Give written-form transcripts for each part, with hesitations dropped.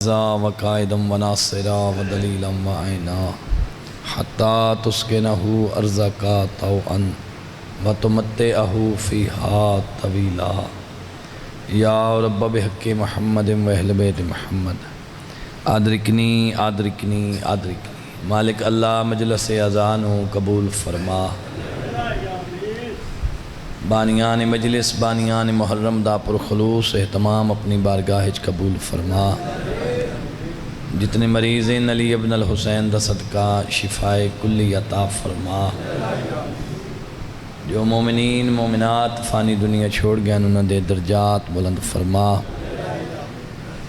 وقائدا وناصرا ودلیلا وعینا حتی تسکنہ ارضک طوعا وتمتعہ فیہا طویلا یا رب بحق محمد و اہل بیت محمد آدرکنی آدرکنی آدرکنی مالک اللہ مجلس اذان قبول فرما بانیان مجلس بانیان محرم دا پر خلوص اہتمام اپنی بارگاہ قبول فرما جتنے مریض ہیں علی ابن الحسین دا صدقہ شفائے کلی عطا فرما جو مومنین مومنات فانی دنیا چھوڑ گئے انہوں دے درجات بلند فرما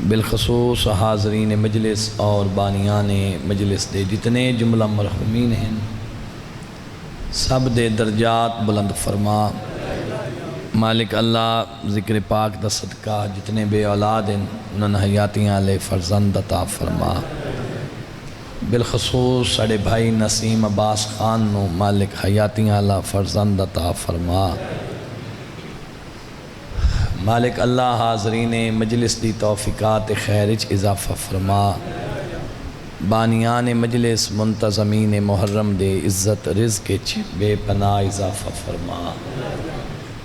بالخصوص حاضرین مجلس اور بانیان مجلس دے جتنے جملہ مرحومین ہیں سب دے درجات بلند فرما مالک اللہ ذکر پاک دا صدقہ جتنے بے اولاد ہیں انہوں نے حیاتیاں لے فرزند عطا فرما بالخصوص ساڑے بھائی نسیم عباس خان نو مالک حیاتیاں لے فرزند عطا فرما مالک اللہ حاضرین مجلس دی توفیقات خیرچ اضافہ فرما بانیان مجلس منتظمین محرم دے عزت رزق بے پناہ اضافہ فرما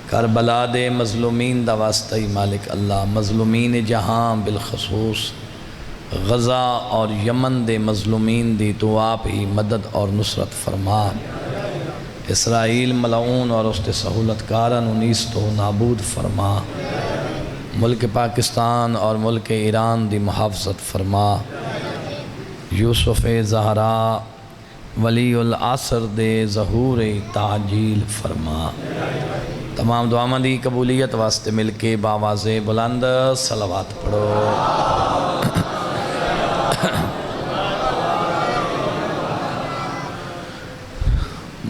کربلا دے مظلومین دا واسطہ مالک اللہ مظلومین جہاں بالخصوص غزہ اور یمن دے مظلومین دی تو آپ ہی مدد اور نصرت فرما اسرائیل ملعون اور اس تے سہولت کارن انیس تو نابود فرما ملک پاکستان اور ملک ایران دی محافظت فرما یوسف زہرا ولی العصر دے ظہور تعجیل فرما تمام دعا دی قبولیت واسطے مل کے باواز بلند صلوات پڑھو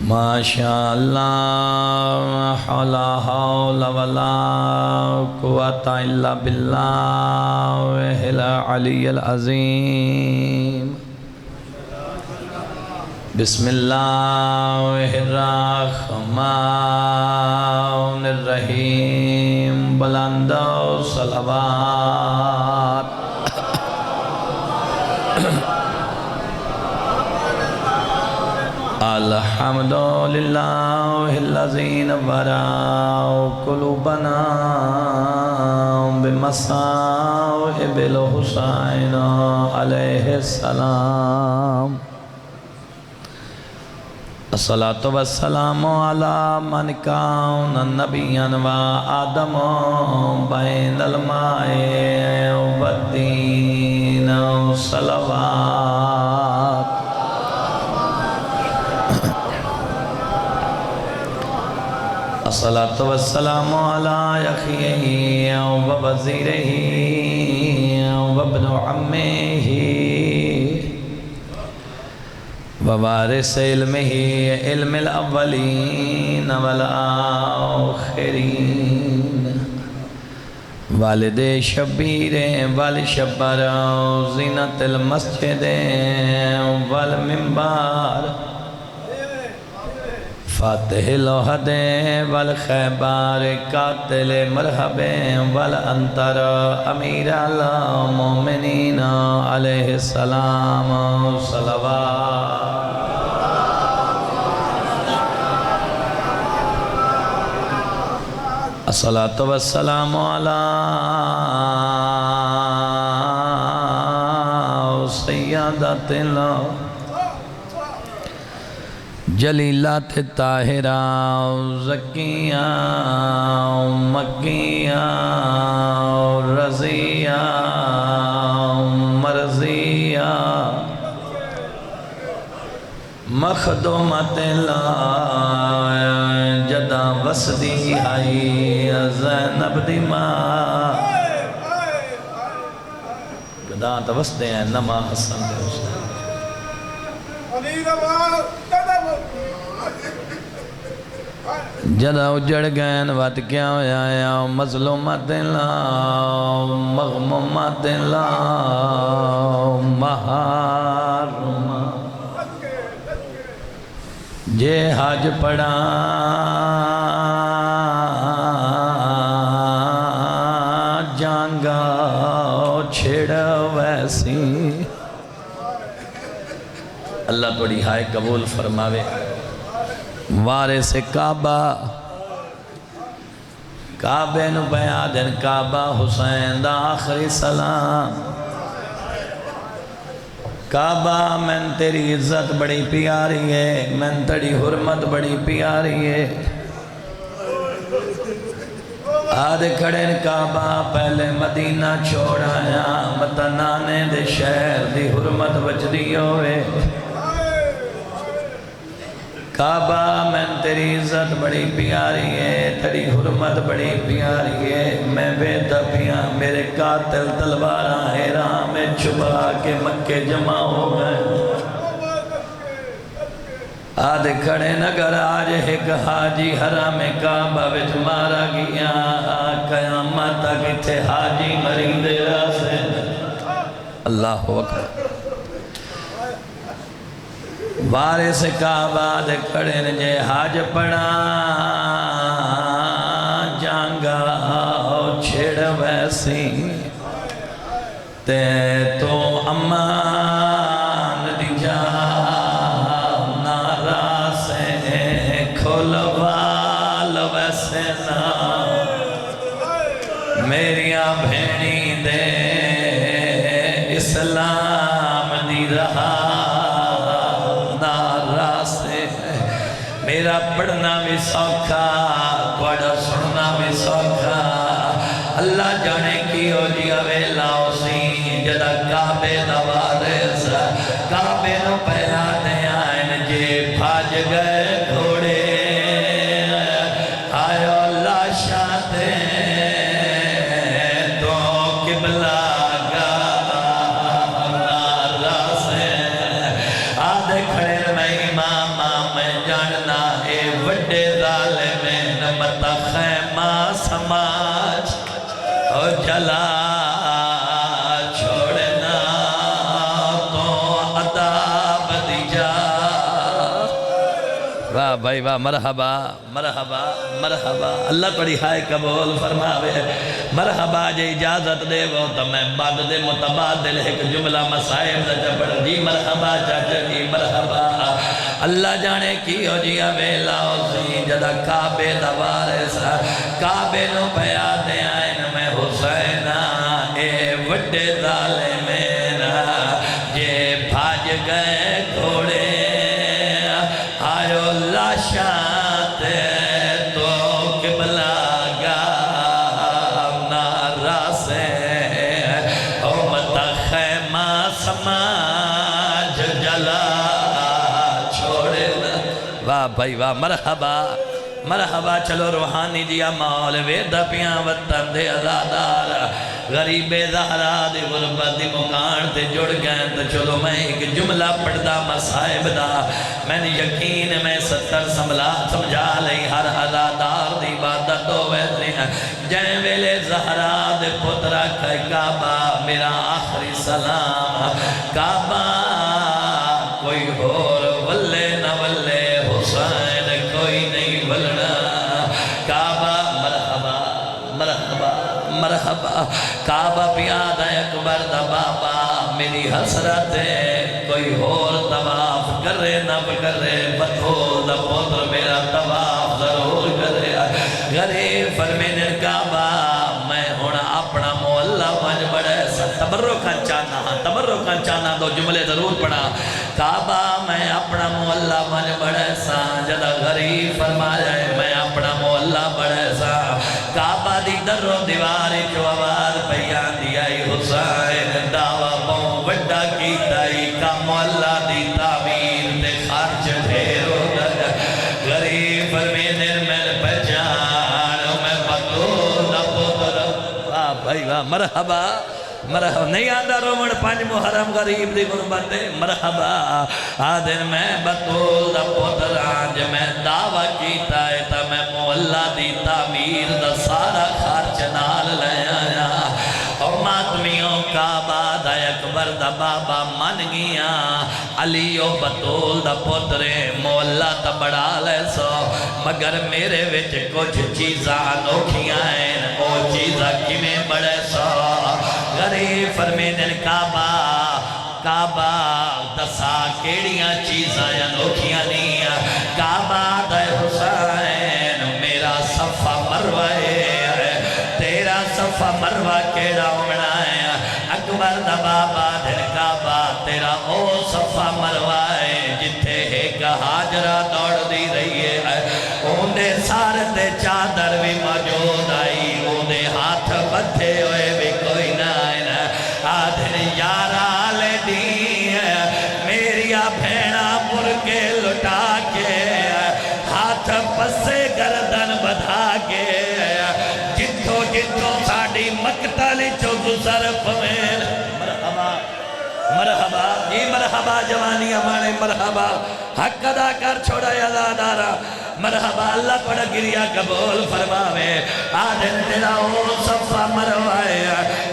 ماشاءاللہ لا حول ولا قوت الا باللہ العلی العظیم بسم اللہ الرحمن الرحیم بلند صلوات الحمدللہ الذی نور قلوبنا بمصائب الحسین علیہ السلام الصلاة والسلام على من كان نبيا وآدم بين الماء والدين صلوات الصلاة والسلام على أخيه ووزيره وابن عمه ووارث علمه علم الاولین والآخرین والد شبیر والشبر زینت المسجد والمنبر فاتح الوحد والخیبر قاتل مرحب والانتر امیر المومنین علیہ السلام صلوات الصلاة والسلام على سیادت اللہ جلیلات طاہرہ زکیہ مکیہ رضیہ مرضیہ مخدومت اللہ جدہ وسدی آئی زینب دی ماں جدہ توسدے ہیں نما حسن دے حسن جدہ اجڑ گئن وات کیا ہویا یا مظلومت اللہ مغمومت اللہ محارمہ جے حج پڑھا جانگا چھڑ ویس ویسی اللہ توڑی ہائے قبول فرماوے وارث کعبہ کعبے نو بیان دن کعبہ حسین دا آخری سلام کعبہ من تیری عزت بڑی پیاری ہے من تیری حرمت بڑی پیاری ہے آدھ کھڑے کعبہ پہلے مدینہ چھوڑ آیا متنانے دے شہر دی حرمت بچدی ہوئے کعبہ میں تیری عزت بڑی پیاری ہے تیری حرمت بڑی پیاری ہے میں بے دبیاں میرے قاتل تلواراں حیران میں چھپا کے مکے جمع ہو گئے آدھے کھڑے نگر آج ایک حاجی حرام کعبہ وچ مارا گیا قیامت تک اتھے حاجی مرین دے راسے اللہ اکبر وارث کعبہ دے کھڑے نجے حاج پڑا جانگا چھڑ ویسی تے تو امان دی جا نارا سے کھلوال ویسے نا میریاں بھینی دے اسلام دی رہا میرا پڑھنا بھی سوکھا توڑا سننا بھی سوکھا اللہ جانے کی ہو جیا ویلا اسی جدا کعبے دوارس کعبے نو پہلا دے آئین جے بھاج گئے گھوڑے آئے اللہ شاہتے تو قبلہ گا نارا سے آدھے کھڑے میں امام میں جاننا اے وڈے ظالمین مت خیمہ سماج او جلا چھوڑنا تو عذاب دی جا واہ بھائی واہ مرحبا مرحبا مرحبا اللہ تڑی ہائے قبول فرماوے مرحبا جے اجازت دے وہ تو میں بعد دے متبادل ایک جملہ مسائب دا جبڑ جی مرحبا چاچا جی مرحبا اللہ جانے کی ہو جی ویلا اسی جدا کعبے دا وارث کعبے نو پیا دے آئین میں حسین اے وڈے ظالمین یہ بھاج گئے گھوڑے آئیو لاشات تو قبلہ گا نارا سے امت خیمہ سماج جلا واہ بھائی واہ مرحبا مرحبا چلو روحانی دیا مول ویدہ پیاں وطن دے ازادار غریب زہرا دے غربت دی مکان تے جڑ گئے تو چلو میں ایک جملہ پڑھدا مسائب دا میں نے یقین میں 70 سمجھا لئی ہر ازادار دی عبادت ہو ویسے ہیں جائیں ویلے زہرا دے پترہ کھائے کعبہ میرا آخری سلام کعبہ کوئی اور ولے نہ ولے حسین کوئی نہیں ولنا کعبہ مرحبا مرحبا مرحبا کعبہ پیاد اکبر دا بابا میری حسرت ہے کوئی اور طواف کرے نہ کرے بطول دا پتر میرا طواف ضرور کرے غریب فرمین کعبہ میں ہونا اپنا مولا مجھ بڑے تبرکان چاہنا دو جملے ضرور پڑھا کعبہ میں اپنا مولا مجھ بڑے سا جدہ غریب فرمایا ہے میں اپنا مولا بڑے سا کعبہ دی در و دیواری جو آواز پیان دیائی حسین دعویٰ پاؤں وڈا کی تائی کا مولا دی تعمیر دے خرچ دھیرو در غریب فرمینر میں پہچان میں بطول دا پتر واہ بھائی واہ مرحبا مرحبا نہیں آدھا رومن 5 محرم غریب دی غربت مرحبا آدھن میں بطول دا پتر آنج میں دعویٰ کیتا ہے تا میں مولا دی تعمیر دا سارا خرچ نال لے آیا اور ماتمیوں کعبہ دا اکبر دا بابا من گیا علی و بطول دا پترے مولا تا بڑا لے سو مگر میرے وچ کچھ چیزاں انوکھیاں ہیں او چیزاں کی میں بڑے سو شریف فرمیدن کعبہ کعبہ دسا کیڑیاں چیزاں انوکھیاں نہیں کعبہ دے حسین میرا صفا مروہ ہے تیرا صفا مروہ کیڑا ہونا ہے اکبر دا بابا دن کعبہ تیرا او صفا مروہ ہے جتھے ایک حاجرہ دوڑ دی رہی ہے اوندے سارتے چادر بھی موجود آئی اوندے ہاتھ بدھے ہوئے بھی کوئی نہ آئے آدھر یارہ لے دی میریا بھینا مر کے لٹا کے ہاتھ پسے گردن بدھا کے جتھو جتھو ساڑی مقتل چو گزر پمین مرحبا مرحبا جی مرحبا جوانی ہمارے مرحبا حق ادا کر چھوڑا یادارا مرحبا اللہ پڑا گریا قبول فرماوے آدھن تیرا او صفا مروائے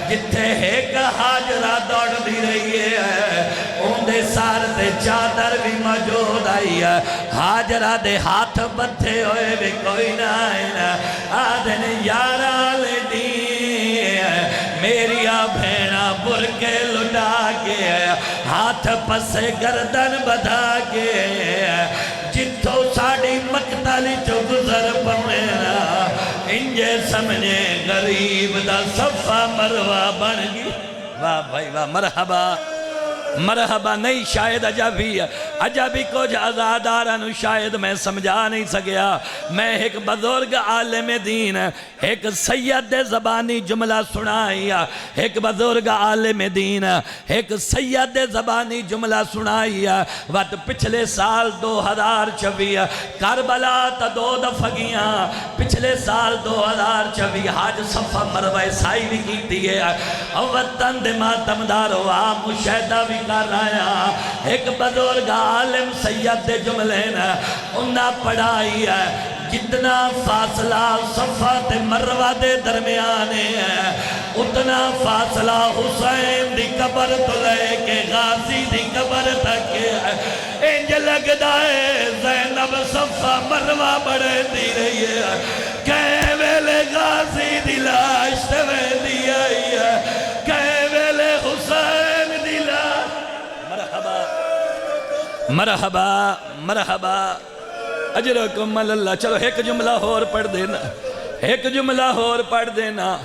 جتھے ایک حاجرہ دوڑ دی رہی ہے اوندے سارتے چادر بھی موجود آئی ہے حاجرہ دے ہاتھ بدھے ہوئے بھی کوئی نہ آئے آدھن یارہ لے دی میریا بھینا بر کے لٹا کے ہاتھ پسے گردن بدھا کے جتھو ساڑی مقتلی چو گزر پمینا انجے سمجھے غریب دا صفا مروہ بن گی واہ بھائی واہ مرحبا مرحبا نہیں شاید عجبی کچھ ازادارانو شاید میں سمجھا نہیں سکیا میں ایک بزرگ عالم دین ایک سید زبانی جملہ سنائی ایک بزرگ عالم دین ایک سید زبانی جملہ سنائی وقت پچھلے سال 2024 کربلا تا 2 دفعیاں پچھلے سال 2024 حاج صفا مروہ سائی بھی کی دیئے وطن دے ماتم دارو آم مشاہدہ بھی کر رہا ایک بزرگ عالم سید جملے نا انہا پڑھائی ہے جتنا فاصلہ صفا تے مروہ دے درمیانے ہے اتنا فاصلہ حسین دی قبر تو لے کے غازی دی قبر تک ہے انج لگ دائے زینب صفا مروہ بڑھے دی رہی ہے کہے ویلے غازی دی لاش توے دی آئی ہے کہے ویلے حسین دی لاش مرحبا مرحبا اجرکم اللہ چلو ایک جملہ اور پڑھ دینا ایک جملہ اور پڑھ دینا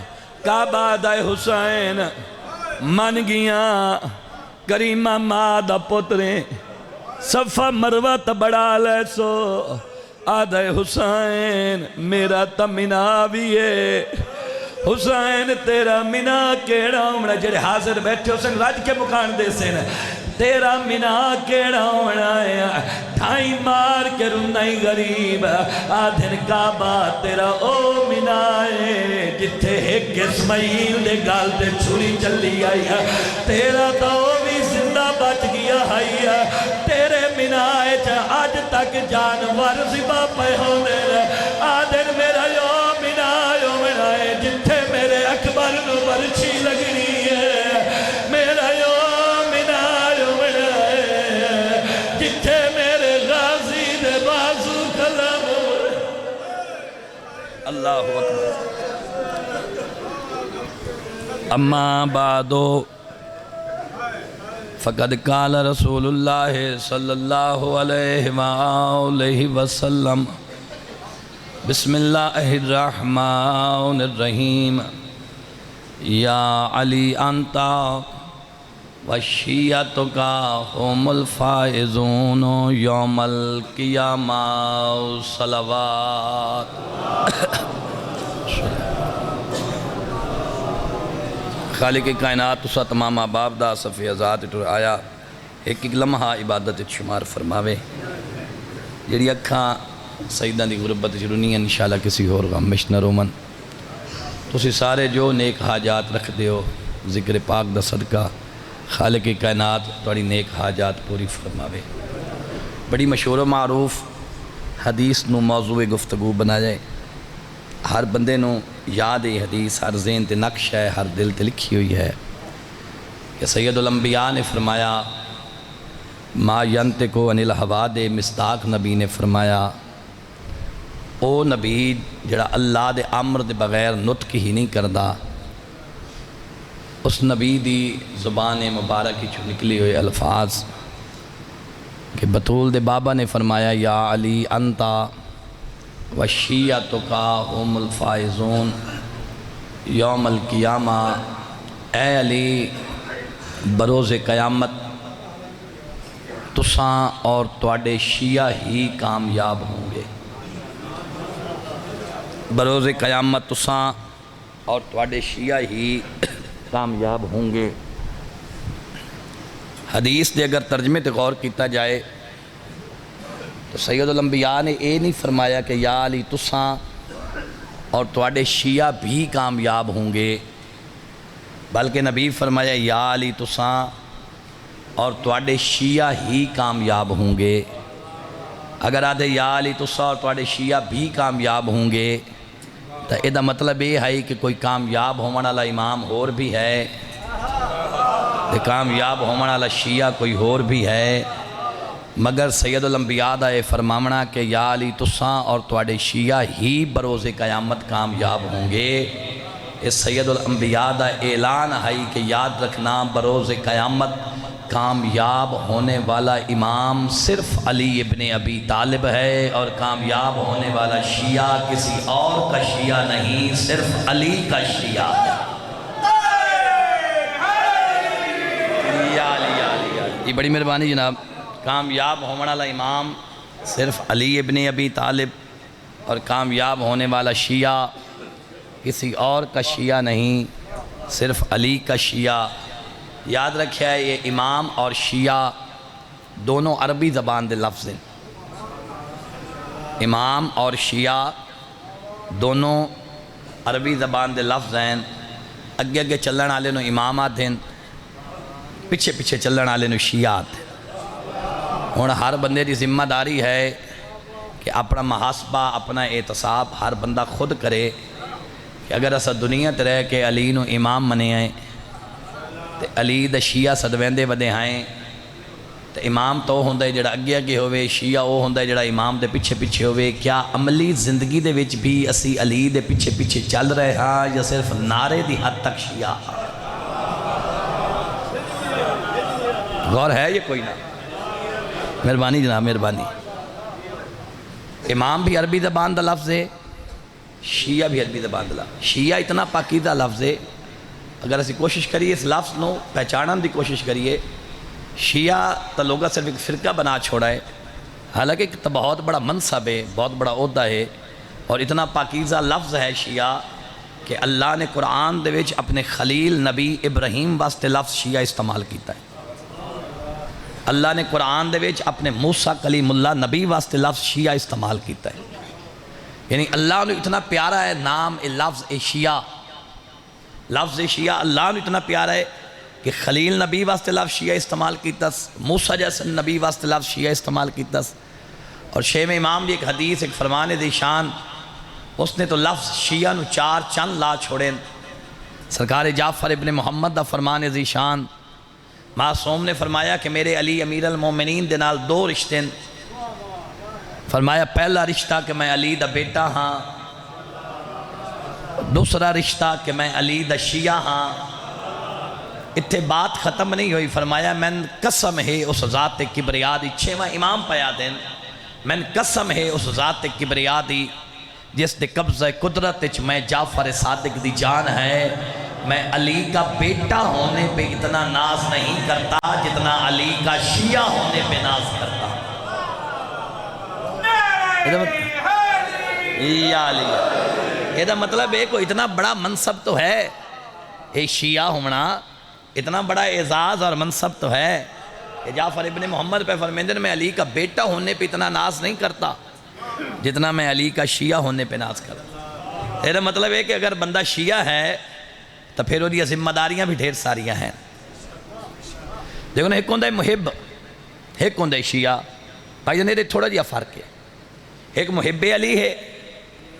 کعبہ دائے حسین من گیاں کریمہ مادہ پتریں صفا مروہ تبڑا لے سو آدھے حسین میرا تمنا بھی ہے حسین تیرا منا کیڑا ہونا جڑے حاضر بیٹھے حسین راج کے مکان دے سے تیرا منا کیڑا ہونا ہے ڈھائی مار کے رنائی غریب آدھن کعبہ تیرا او منا ہے جتھے ایک اسماعیل دے گال دے چھوری چلی آئی ہے تیرا تو بھی زندہ بچ گیا ہے تیرے منا ہے آج تک جانور زبا پہ ہونے آدھن میرا یو منا ہے جتھے میرے اکبر نو برچی لگنی ہے میرا یو منا ہے جتھے میرے غازی دے بازو کلم اللہ اکبر اما بعدو فقد قال رسول اللہ صلی اللہ علیہ وآلہ وسلم بسم اللہ الرحمن الرحیم یا علی انتا وشیعتک هم الفائزون یوم القیامہ صلوات خالق کائنات تو تمام باب دا صفی ازاد آیا ایک لمحہ عبادت شمار فرماوے جڑی اکھاں سیدان دی غربت جرونی ہے انشاءاللہ کسی اور غم مشنہ رومن تو اسی سارے جو نیک حاجات رکھ دے ہو ذکر پاک دا صدقہ خالق کائنات توڑی نیک حاجات پوری فرماوے بڑی مشہور و معروف حدیث نو موضوع گفتگو بنا جائے ہر بندے نو یاد ہے حدیث ہر ذہن تے نقش ہے ہر دل تے لکھی ہوئی ہے کہ سید الانبیاء نے فرمایا ما ینتقو عن الہوا دے مصداق نبی نے فرمایا او نبی جڑا اللہ دے امر دے بغیر نطق ہی نہیں کردا اس نبی دی زبان مبارک چ نکلی ہوئے الفاظ کہ بطول دے بابا نے فرمایا یا علی انتا وشیعتک ہم الفائزون یوم القیامہ، اے علی بروز قیامت تساں اور تواڈے شیعہ ہی کامیاب ہوں گے۔ بروز قیامت تساں اور تواڈے شیعہ ہی کامیاب ہوں گے۔ حدیث دے اگر ترجمے تے غور کیتا جائے تو سید الانبیاء نے یہ نہیں فرمایا کہ یا علی تساں اور تواڈے شیعہ بھی کامیاب ہوں گے، بلکہ نبی فرمایا یا علی تساں اور تواڈے شیعہ ہی کامیاب ہوں گے۔ اگر آدھے یا علی تساں اور تواڈے شیعہ بھی کامیاب ہوں گے تو یہ مطلب یہ ہے کہ کوئی کامیاب ہونے والا امام اور بھی ہے، کامیاب ہونے والا شیعہ کوئی اور بھی ہے، مگر سید الانبیاء دا یہ فرماونا کہ یا علی تساں اور تواڈے شیعہ ہی بروز قیامت کامیاب ہوں گے، یہ سید الانبیاء دا اعلان ہے کہ یاد رکھنا بروز قیامت کامیاب ہونے والا امام صرف علی ابن ابی طالب ہے، اور کامیاب ہونے والا شیعہ کسی اور کا شیعہ نہیں، صرف علی کا شیعہ ہے۔ یہ بڑی مہربانی جناب، کامیاب ہونے والا امام صرف علی ابن ابی طالب، اور کامیاب ہونے والا شیعہ کسی اور کا شیعہ نہیں، صرف علی کا شیعہ۔ یاد رکھیا ہے یہ امام اور شیعہ دونوں عربی زبان دے لفظ ہیں، امام اور شیعہ دونوں عربی زبان دے لفظ ہیں۔ اگے اگے چلن والے نو امامات ہیں، پیچھے پیچھے چلن والے نو شیعات ہیں۔ ہن ہر بندے دی ذمہ داری ہے کہ اپنا محاسبہ اپنا احتساب ہر بندہ خود کرے کہ اگر اسا دنیا تے رہ کے علی نو امام منے ہیں تے علی دا شیعہ صدویندے ودے ہیں، تے امام تو ہوندہ ہے جڑا اگے اگے ہوئے، شیعہ وہ ہوندہ ہے جڑا امام دے پیچھے پیچھے ہوئے۔ کیا عملی زندگی دے وچ بھی اسی علی دے پیچھے پیچھے چل رہے ہاں یا صرف نعرے دی حد تک شیعہ؟ غور ہے یہ کوئی نہ؟ مہربانی جناب، مہربانی۔ امام بھی عربی زبان دا لفظ ہے، شیعہ بھی عربی زبان دا لفظ۔ شیعہ اتنا پاکیزہ لفظ ہے، اگر اسی کوشش کریے اس لفظ نو پہچانن دی کوشش کریے، شیعہ تا لوگا صرف ایک فرقہ بنا چھوڑا ہے، حالانکہ ایک بہت بڑا منصب ہے، بہت بڑا عہدہ ہے، اور اتنا پاکیزہ لفظ ہے شیعہ کہ اللہ نے قرآن دے وچ اپنے خلیل نبی ابراہیم واسطے لفظ شیعہ استعمال کیتا ہے۔ اللہ نے قرآن دے وچ اپنے موسیٰ کلیم اللہ نبی واسطے لفظ شیعہ استعمال کیتا ہے، یعنی اللہ نے اتنا پیارا ہے نام لفظ شیعہ، لفظ شیعہ اللہ نے اتنا پیارا ہے کہ خلیل نبی واسطے لفظ شیعہ استعمال کیتا، موسیٰ جیسے نبی واسطے لفظ شیعہ استعمال کیتا۔ اور شیخ امام بھی ایک حدیث ایک فرمان ذیشان، اس نے تو لفظ شیعہ نو 4 چند لا چھوڑیں۔ سرکار جعفر ابن محمد دا فرمان ذیشان، معصوم نے فرمایا کہ میرے علی امیر المومنین دے نال 2 رشتے، فرمایا پہلا رشتہ کہ میں علی دا بیٹا ہاں، دوسرا رشتہ کہ میں علی دا شیعہ ہاں۔ اتھے بات ختم نہیں ہوئی، فرمایا من قسم ہے اس ذات کبریا دی، 6واں امام پیا دین، من قسم ہے اس ذات کبریا دی جس دے قبضہ قدرت وچ میں جعفر صادق دی جان ہے، میں علی کا بیٹا ہونے پہ اتنا ناز نہیں کرتا جتنا علی کا شیعہ ہونے پہ ناز کرتا۔ یہ مطلب ہے کوئی اتنا بڑا منصب تو ہے، یہ شیعہ ہونا اتنا بڑا اعزاز اور منصب تو ہے کہ جعفر ابن محمد پہ فرمیندن میں علی کا بیٹا ہونے پہ اتنا ناز نہیں کرتا جتنا میں علی کا شیعہ ہونے پہ ناز کرتا۔ یہ مطلب ہے کہ اگر بندہ شیعہ ہے تو پھر وہ ذمہ داریاں بھی ڈھیر ساریاں ہیں۔ دیکھو نا، ایک ہوندہ ہے محب، ایک ہوندہ ہے شیعہ، بھائی جانے تھوڑا جیا فرق ہے، ایک محب علی ہے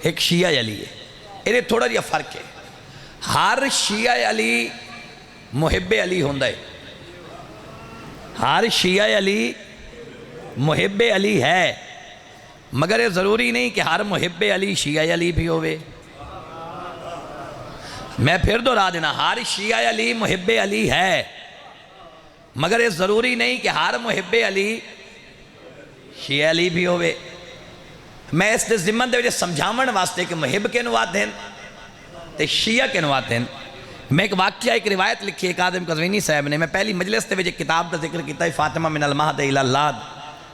ایک شیعہ علی ہے، یہ تھوڑا جیا فرق ہے۔ ہر شیعہ علی محب علی ہوندہ ہے، ہر شیعہ علی محب علی ہے، مگر یہ ضروری نہیں کہ ہر محب علی شیعہ علی بھی ہوئے۔ میں پھر دہرا دینا، ہر شیعہ علی محب علی ہے، مگر یہ ضروری نہیں کہ ہر محب علی شیعہ علی بھی ہوئے۔ میں اس دے ضمن دے وجہ سمجھاون واسطے کہ محب کے نواتے ہیں تے شیعہ کے نواتے ہیں، میں ایک واقعہ ایک روایت لکھی ہے کاظم قزوینی صاحب نے، میں پہلی مجلس دے وجہ کتاب دا ذکر کیتا ہے فاطمہ من المہد الی اللاد،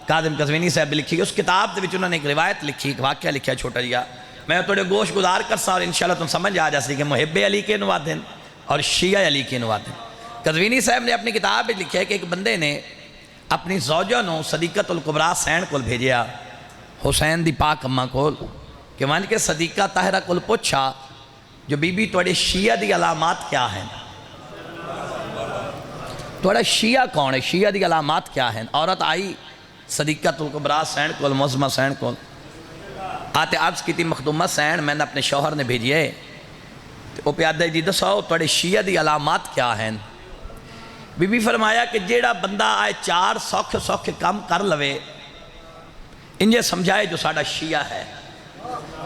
کاظم قزوینی صاحب نے لکھی، اس کتاب دے وچ انہوں نے ایک روایت لکھی، ایک واقعہ لکھا چھوٹا جیا، میں تھوڑے گوش گزار کرسا اور انشاءاللہ تم سمجھ آ جاسی کہ محب علی کے نواتے ہیں اور شیعہ علی کے نواتے ہیں۔ قزوینی صاحب نے اپنی کتاب میں لکھا ہے کہ ایک بندے نے اپنی زوجہ نو صدیقۃ الکبریٰ حسین کول بھیجیا، حسین دی پاک اماں کول، کہ وہاں کے صدیقہ طاہرہ کول پوچھا جو بی بی توڑے شیعہ دی علامات کیا ہیں، توڑا شیعہ کون ہے، شیعہ دی علامات کیا ہیں۔ عورت آئی صدیقۃ الکبریٰ حسین کول، معظمہ حسین کول، آتے عرض کی تھی مخدومہ حسین میں نے اپنے شوہر نے بھیجئے، وہ پیادہ جی دسو توڑے شیعہ دی علامات کیا ہیں۔ بی بی فرمایا کہ جیڑا بندہ آئے 4 سوکھ کام کر لوے انجھے سمجھائے جو ساڑا شیعہ ہے۔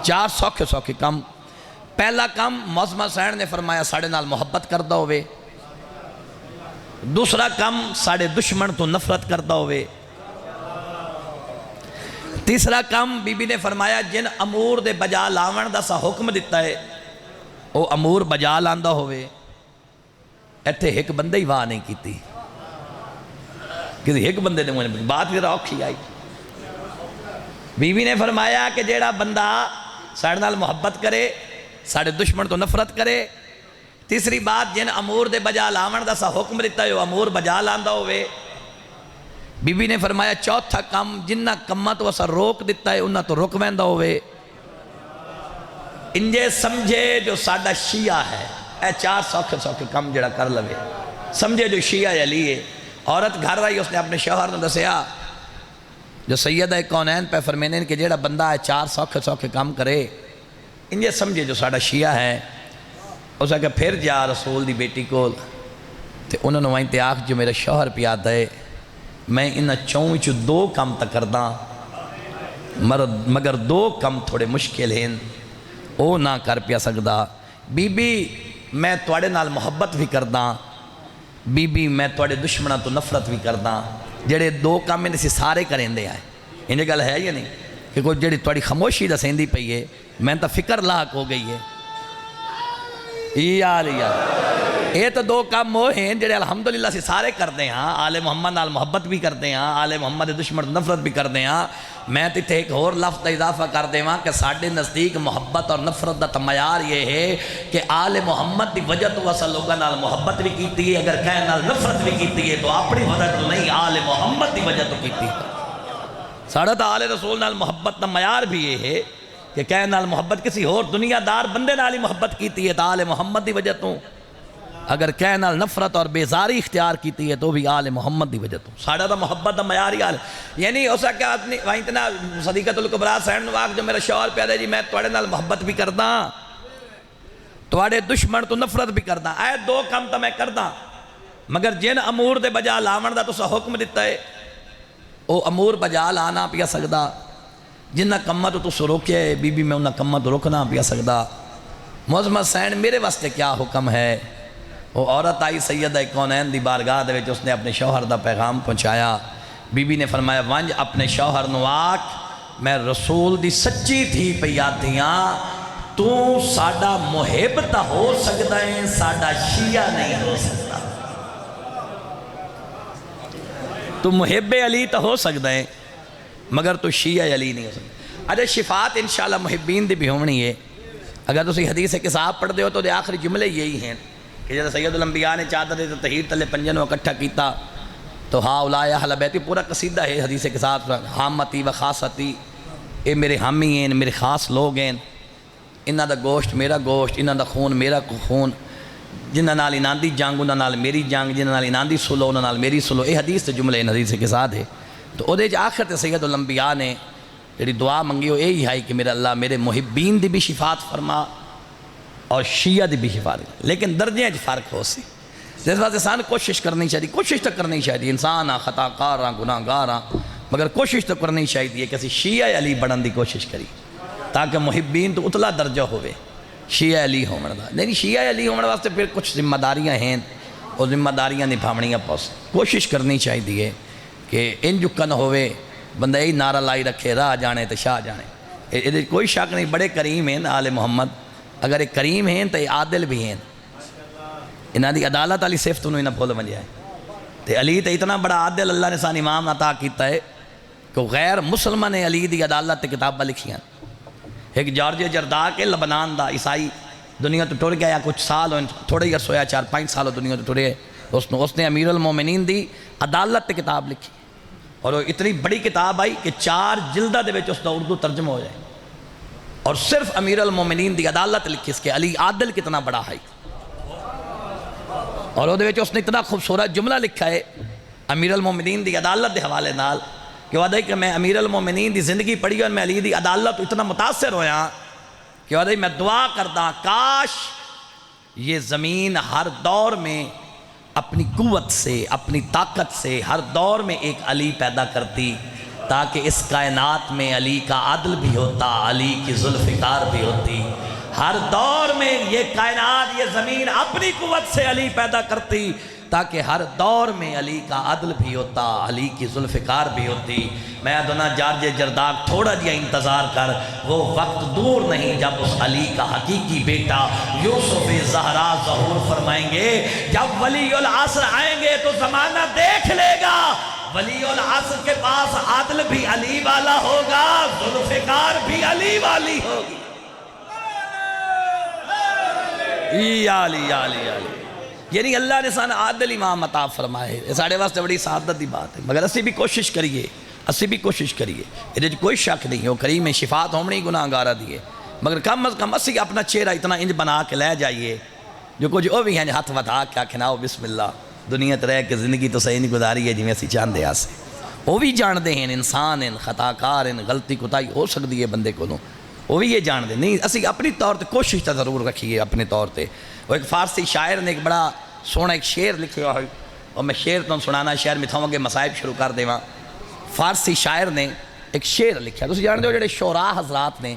4 سوکھ کام، پہلا کام معظمہ حسین نے فرمایا ساڑے نال محبت کردہ ہوئے، دوسرا کام ساڑے دشمن تو نفرت کردہ ہوئے، تیسرا کام بی بی نے فرمایا جن امور دے بجا لاون دا سا حکم دیتا ہے وہ امور بجا لاندہ ہوئے۔ ایتھے ایک بندے ہی واہ نہیں کیتی، کسی ایک بندے نے مجھے بات بھی روکھی آئی۔ بی بی نے فرمایا کہ جیڑا بندہ ساڑے نال محبت کرے ساڑے دشمن تو نفرت کرے، تیسری بات جن امور دے بجا لاون دا سا حکم دیتا ہے وہ امور بجا لاندہ ہوئے۔ بی بی نے فرمایا چوتھا کام جنہ کمہ تو اسا روک دیتا ہے انہاں تو روک ویندہ ہوئے۔ انجے سمجھے جو ساڑا شیعہ ہے، اے 4 سوکھ کم جڑا کر لوے سمجھے جو شیعہ علی ہے۔ عورت گھر رہی اس نے اپنے شوہر نے دسیا جو سیدہ کونین پہ فرمینے کہ جیڑا بندہ ہے 4 سوکھ کم کرے انجے سمجھے جو ساڑا شیعہ ہے۔ اس نے کہا پھر جا رسول دی بیٹی کو تے انہوں نے وہیں تے آکھ جو میرا شوہر پیاد ہے میں انہاں 4 2 کم تک کرداں مگر 2 کم تھوڑے مشکل ہیں او نہ کر پیا سکدا۔ بی بی میں توڑے نال محبت بھی کرداں، بی بی میں توڑے دشمنہ تو نفرت بھی کرداں، جڑے 2 کام میں سے سارے کریں دے آئے۔ انہیں گل ہے یا نہیں کہ کوئی جڑی توڑی خاموشی دا سیندی پئی ہے میں تا فکر لاحق ہو گئی ہے۔ یہ تو 2 کام وہ ہیں جڑے الحمدللہ سے سارے کردے ہیں، آل محمد نال محبت بھی کردے ہیں، آل محمد دشمن تو نفرت بھی کردے ہیں۔ میں تے ایک اور لفظ دا اضافہ کر دے کہ ساڑھے نزدیک محبت اور نفرت دا معیار یہ ہے کہ آل محمد دی وجہ تو اسا لوگاں نال محبت بھی کیتی ہے، اگر کہیں نال نفرت بھی کیتی ہے تو اپنی وجہ تو نہیں، آل محمد دی وجہ تو کیتی ہے۔ ساڑھا تا آل رسول نال محبت دا معیار بھی یہ ہے کہ کہیں نال محبت کسی اور دنیا دار بندے نال ہی محبت کیتی ہے تو آل محمد دی وجہ تو، اگر کہیں نال نفرت اور بیزاری اختیار کیتی ہے تو بھی آل محمد دی وجہ تو۔ ساڑھا تا محبت دا معیاری آل یعنی ہو سکتا ہے وہیں اتنا صدیقۃ الکبریٰ حسین نواق جو میرا شوہر پیدا ہے جی میں توڑے نال محبت بھی کرداں توڑے دشمن تو نفرت بھی کرداں، اے 2 کام تا میں کرداں مگر جن امور دے بجا لاون دا تو سا حکم دیتا ہے او امور بجا لانا پیا سکدا، جنہ کمہ تو سو روکے بی بی میں انہ کمہ تو روکنا پیا سکدا۔ معظمہ حسین میرے واسطے کیا حکم ہے؟ وہ عورت آئی سیدہ کونین دی بارگاہ دے وچ اس نے اپنے شوہر دا پیغام پہنچایا۔ بی بی نے فرمایا ونج اپنے شوہر نو آکھ میں رسول دی سچی تھی پیادیاں تو ساڑا محب تا ہو سکتا ہے ساڑا شیعہ نہیں ہو سکتا، تو محب علی تا ہو سکتا ہے مگر تو شیعہ علی نہیں ہو سکتا۔ اجھے شفاعت انشاءاللہ محبین دی بھی ہونی ہے۔ اگر تو اسی حدیث کتاب پڑھ دے ہو تو دے آخری جملے یہی ہیں کہ جب سید الانبیاء نے چادر تطہیر تلے پنجن و اکٹھا کیتا تو ہاں اولائی اہل بیتی پورا قصیدہ ہے حدیث کے ساتھ حامتی و خاصتی، اے میرے حامی ہیں میرے خاص لوگ ہیں، انہ دا گوشت میرا گوشت، انہ دا خون میرا خون، جنہ نال انہاں دی جنگ انہاں نال میری جنگ، جنہ نال انہاں دی سلو انہاں نال میری سلو، اے حدیث تے جملے ان حدیث کے ساتھ ہے۔ تو او دے آخر تے سید الانبیاء نے جڑی دعا منگی وہ یہی ہے کہ میرا اللہ میرے محبین دی بھی شفاعت فرما اور شیعہ دی بھی شفاعت، لیکن درجے فرق ہو سی۔ جس واسطے انسان کوشش کرنی چاہیے، کوشش تو کرنی چاہیے، انسان خطا کار گناہ گار مگر کوشش تو کرنی چاہیے کہ کسی شیعہ علی بڑھن دی کوشش کری تاکہ محبین تو اتلا درجہ ہوئے۔ شیعہ علی ہومن دا نہیں شیعہ علی ہومن واسطے پھر کچھ ذمہ داریاں ہیں وہ ذمہ داریاں نبھاونیاں پوس کوشش کرنی چاہیے کہ ان جکن ہوئے بندہ یہی نعرہ لائی رکھے راہ جانے تو شاہ جانے یہ کوئی شک نہیں بڑے کریم ہیں آل محمد اگر یہ کریم ہیں تو یہ عادل بھی ہیں انہاں دی عدالت علی صفت انہوں انہاں بھول منجا ہے تو علی تو اتنا بڑا عادل اللہ نے سان امام عطا کیتا ہے کہ غیر مسلمان نے علی دی عدالت تے کتابہ لکھیاں ایک جارج جرداق کے لبنان دا عیسائی دنیا تو ٹر گیا یا کچھ سال ہوئے تھوڑے ہی سویا 4-5 سال دنیا تو ٹرے اس نے امیر المومنین دی عدالت تے کتاب لکھی اور وہ اتنی بڑی کتاب آئی کہ 4 جلدہ دے وچ اس دا اردو ترجمہ ہو جائے اور صرف امیر المومنین دی عدالت لکھی اس کے علی عادل کتنا بڑا ہے اور وہ دے وچ اس نے اتنا خوبصورت جملہ لکھا ہے امیر المومنین دی عدالت دے حوالے نال کہ وہ دے کہ میں امیر المومنین دی زندگی پڑھی اور میں علی دی عدالت اتنا متاثر ہویا کہ وہ دے میں دعا کردہ کاش یہ زمین ہر دور میں اپنی قوت سے اپنی طاقت سے ہر دور میں ایک علی پیدا کرتی تاکہ اس کائنات میں علی کا عدل بھی ہوتا علی کی ذوالفقار بھی ہوتی ہر دور میں یہ کائنات یہ زمین اپنی قوت سے علی پیدا کرتی تاکہ ہر دور میں علی کا عدل بھی ہوتا علی کی ذوالفقار بھی ہوتی میں ادنا جارج جرداق تھوڑا جیا انتظار کر وہ وقت دور نہیں جب اس علی کا حقیقی بیٹا یوسف زہرا ظہور فرمائیں گے جب ولی العصر آئیں گے تو زمانہ دیکھ لے گا ولی العصر کے پاس عدل بھی علی والا ہوگا ذوالفقار بھی علی والی ہوگی یا علی یا علی یا علی یعنی اللہ نے سان عادل امام عطا فرمائے یہ ساڑھے واسطے بڑی سعادت دی بات ہے مگر اسی بھی کوشش کریے یہ کوئی شک نہیں ہو کریم شفاعت ہومنی گناہ گارہ دیئے مگر کم از کم اسی اپنا چہرہ اتنا انج بنا کے لے جائیے جو کچھ وہ بھی ہیں ہاتھ ودا کیا کھناؤ بسم اللہ دنیا تے رہ کے زندگی تو صحیح نہیں گزاری ہے جی میں اسی چاندے آسے وہ بھی جان دے ہیں انسان ہیں خطاکار ہیں غلطی کتائی ہو سکتی ہے بندے کو وہ بھی یہ جان دے نہیں اسی اپنی طور تے کوشش تا ضرور رکھیے اپنے طور تے وہ ایک فارسی شاعر نے ایک بڑا سونا ایک شعر لکھا ہے اور میں شعر تو سنانا شعر میں تھاؤں گے مصائب شروع کر دے وہاں فارسی شاعر نے ایک شعر لکھا تو جان دے جڑے شعراء حضرات نے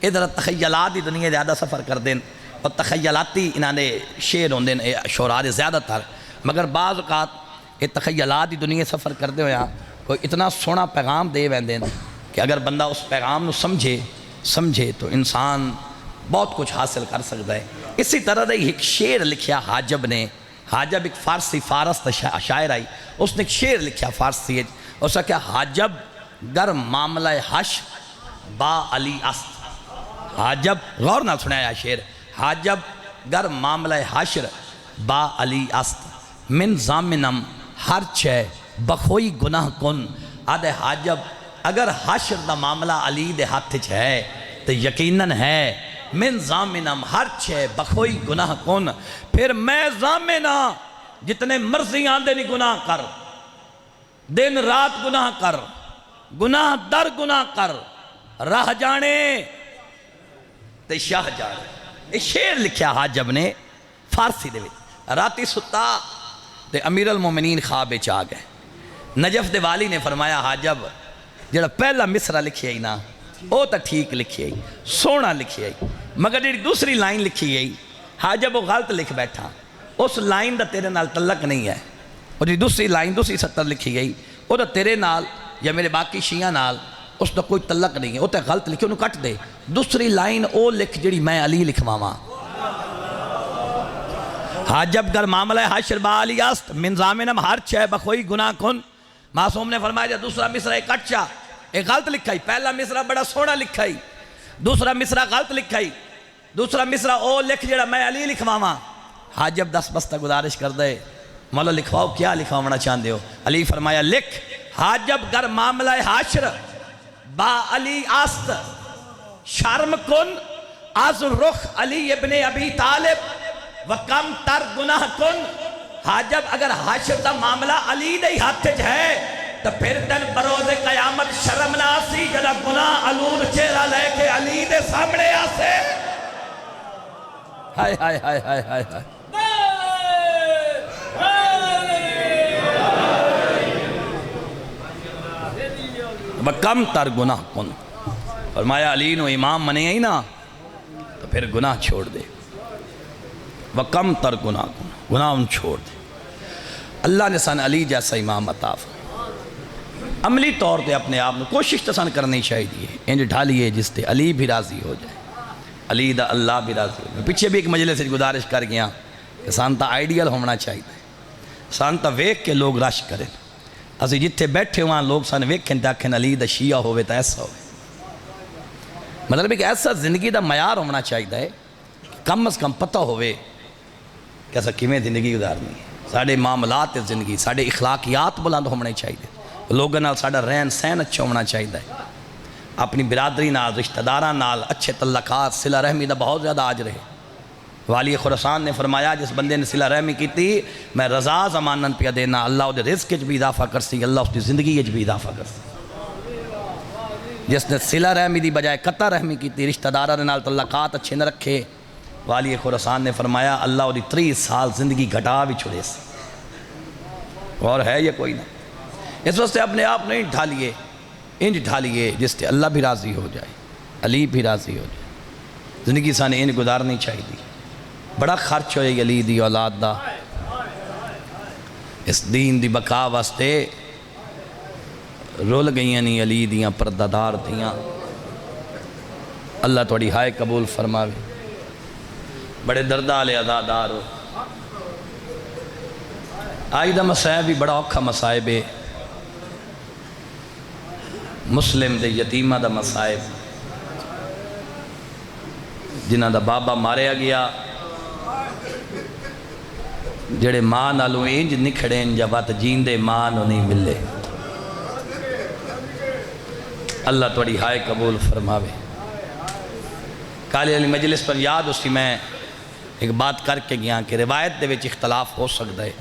ادھر تخیلات دی دنیا زیادہ سفر کر دیں اور تخیلاتی انہاں نے شعر ہوں دیں شعراء دے زیادہ تر مگر بعض اوقات یہ تخیلات دی دنیا سفر کر دے ہویا کوئی اتنا سونا پیغام دے ویندیں کہ اگر بندہ اس پیغام نو سمجھے تو انسان بہت کچھ حاصل کر سکتا ہے اسی طرح ایک شعر لکھیا حاجب نے حاجب ایک فارسی فارس شاعر آئی اس نے ایک شعر لکھیا فارسی اس نے کہا حاجب گر معاملہ حشر با علی است حاجب غور نہ سنایا شعر حاجب گر معاملہ حشر با علی است من زامنم ہر چھے بخوئی گناہ کن آدھے حاجب اگر حشر دا معاملہ علی دے ہاتھ ہے تو یقیناً ہے من زامنم ہر چھے بخوئی گناہ کن پھر میں زامنہ جتنے مرضی آندے نہیں گناہ کر دن رات گناہ کر گناہ در گناہ کر رہ جانے تے شاہ جانے یہ شعر لکھیا حاجب نے فارسی دے راتی ستا تے امیر المومنین خواب چاہ گئے نجف دے والی نے فرمایا حاجب جڑا پہلا مصرع لکھی آئی نا وہ تو ٹھیک لکھی آئی سونا لکھی آئی مگر جڑی دوسری لائن لکھی آئی حاجب وہ غلط لکھ بیٹھا اس لائن دا تیرے نال تعلق نہیں ہے اور جی دوسری لائن دوسری سطر لکھی گئی وہ تو تیرے نال یا میرے باقی شیعہ نال اس کا کوئی تعلق نہیں ہے وہ تو غلط لکھی انہوں کٹ دے دوسری لائن او لکھ جڑی میں علی لکھواما حاجب گر معاملہ حشر با علی است من زامنم ہر چھے بخوئی گناہ کن معصوم نے فرمایا جا دوسرا مصرع ایک کٹچا ایک غلط لکھائی پہلا مصرع بڑا سونا لکھائی دوسرا مصرع غلط لکھائی دوسرا مصرع او لکھ جڑا میں علی لکھواما حاجب 10 بستہ گزارش کر دے مولا لکھواؤ کیا لکھوانا چاہتے ہو علی فرمایا لکھ حاجب گر معاملہ حشر با علی است شرم کن از رخ علی ابن ابی طالب و کم تر گناہ کن حاجب اگر حشر دا معاملہ علی دے ہاتھ ہے تو پھر تن بروز قیامت شرم ناسی جدا گناہ علور چہرہ لے کے علی دے سامنے آسے ہائے ہائے ہائے ہائے ہائے کم تر گناہ کن فرمایا علی نو امام منے ہی نا تو پھر گناہ چھوڑ دے، وَكَمْ تَر گناہ ان چھوڑ دے۔ اللہ نے سن علی جیسا امام عطا فرمایا۔ عملی طور پہ اپنے آپ میں کوشش تو سن کرنی چاہیے، انج ڈھالیے جس تے علی بھی راضی ہو جائے، علی دا اللہ بھی راضی ہو جائے۔ پیچھے بھی ایک مجلس سے گزارش کر گیا کہ سن تا آئیڈیل ہونا چاہیے، سن تا ویکھ کے لوگ رش کریں، اسی جتھے بیٹھے وہاں لوگ سن ویکھیں تے آکھیں علی دا شیعہ ہوئے تا ایسا ہوئے۔ مطلب ایک ایسا زندگی دا معیار ہونا چاہیے، کم از کم پتہ ہوئے کہ ایسا کیویں زندگی گزارنی ہے، ساڑھے معاملات زندگی، ساڑھے اخلاقیات بلند ہونے چاہیے، لوگوں نال ساڑھا رہن سہن اچھا ہونا چاہیے، اپنی برادری نال رشتہ داراں نال اچھے تعلقات، صلہ رحمی دا بہت زیادہ آج رہے۔ والی خراسان نے فرمایا جس بندے نے صلہ رحمی کی تھی میں رضا زمانن پہ دینا، اللہ دے رزق وچ بھی اضافہ کرسی، اللہ اس دی زندگی وچ بھی اضافہ کرسی۔ جس نے صلہ رحمی دی بجائے قطع رحمی کی تھی، رشتہ داراں نال تعلقات اچھے نہ رکھے، والی خراسان نے فرمایا اللہ دی 30 سال زندگی گھٹا بھی چھوڑے سی۔ اور ہے یہ کوئی نہ، اس واسطے اپنے آپ نہیں ڈھالیے، انج ڈھالیے جس سے اللہ بھی راضی ہو جائے، علی بھی راضی ہو جائے۔ زندگی سانے انج گزارنی چاہیے، بڑا خرچ ہوئے علی دی اولاد دا، اس دین دی بقا واسطے رول گئیاں نہیں علی دیاں پردہ دار دیاں۔ اللہ توڑی ہائے قبول فرماوے، بڑے دردالے عزادار ہو۔ آئی دا مسائب بھی بڑا اوکھا مسائب ہے، مسلم دے یتیمہ دا مسائب، جنہ دا بابا ماریا گیا، جڑے ماں نالوں انج نکھڑیں جبات جیندے ماں نو نہیں ملے۔ اللہ توڑی ہائے قبول فرماوے۔ کالی علی مجلس پر یاد اسی میں ایک بات کر کے گیا کہ روایت دے وچ اختلاف ہو سکتا ہے،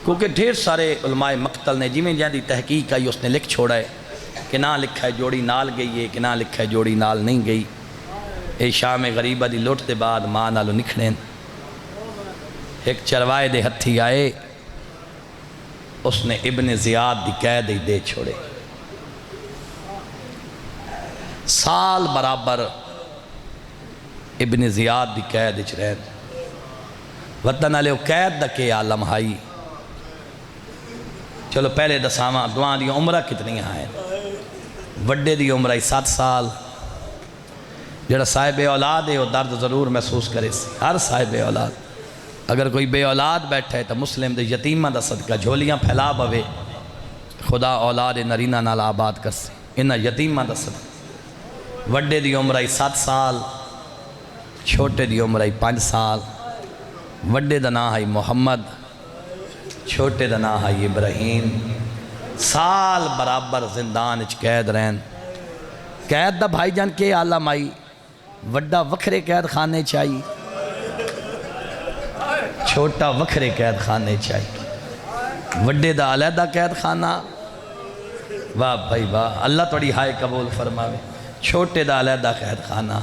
کیونکہ ڈھیر سارے علماء مقتل نے جی میں جہاں دی تحقیق آئی اس نے لکھ چھوڑا ہے کہ نہ لکھا ہے جوڑی نال گئی ہے، کہ نہ لکھا ہے جوڑی نال نہیں گئی۔ اے شام غریبہ دی لوٹ دے بعد ماں نالو نکھڑیں، ایک چروائے دے ہتھی آئے، اس نے ابن زیاد دی قید ہی دے چھوڑے، سال برابر ابن زیاد دی قید اچ رہن، وطن علیہ قید دا کے عالم ہائی۔ چلو پہلے دساواں دعا دی عمرہ کتنی آئیں، وڈے دی عمرہ 7 سال، جڑا صاحب اولاد ہے وہ درد ضرور محسوس کرے سی، ہر صاحب اولاد۔ اگر کوئی بے اولاد بیٹھا ہے تو مسلم دے یتیمہ دا صدقہ جھولیاں پھیلا بوے، خدا اولاد نرینہ نال آباد کرسی، انہا یتیمہ دا صدقہ۔ وڈے دی عمرہ 7 سال، چھوٹے دی عمرہ 5 سال، وڈے دا نام ہے محمد، چھوٹے دا نام ہے ابراہیم، سال برابر زندان اچ قید رہن۔ قید دا بھائی جان کے عالم آئی، وڈا وکھرے قید خانے چاہیے، چھوٹا وکھرے قید خانے چاہیے، وڈے دا علیحدہ قید خانہ، واہ بھائی واہ، اللہ توڑی ہائے قبول فرماوے، چھوٹے دا علیحدہ قید خانہ۔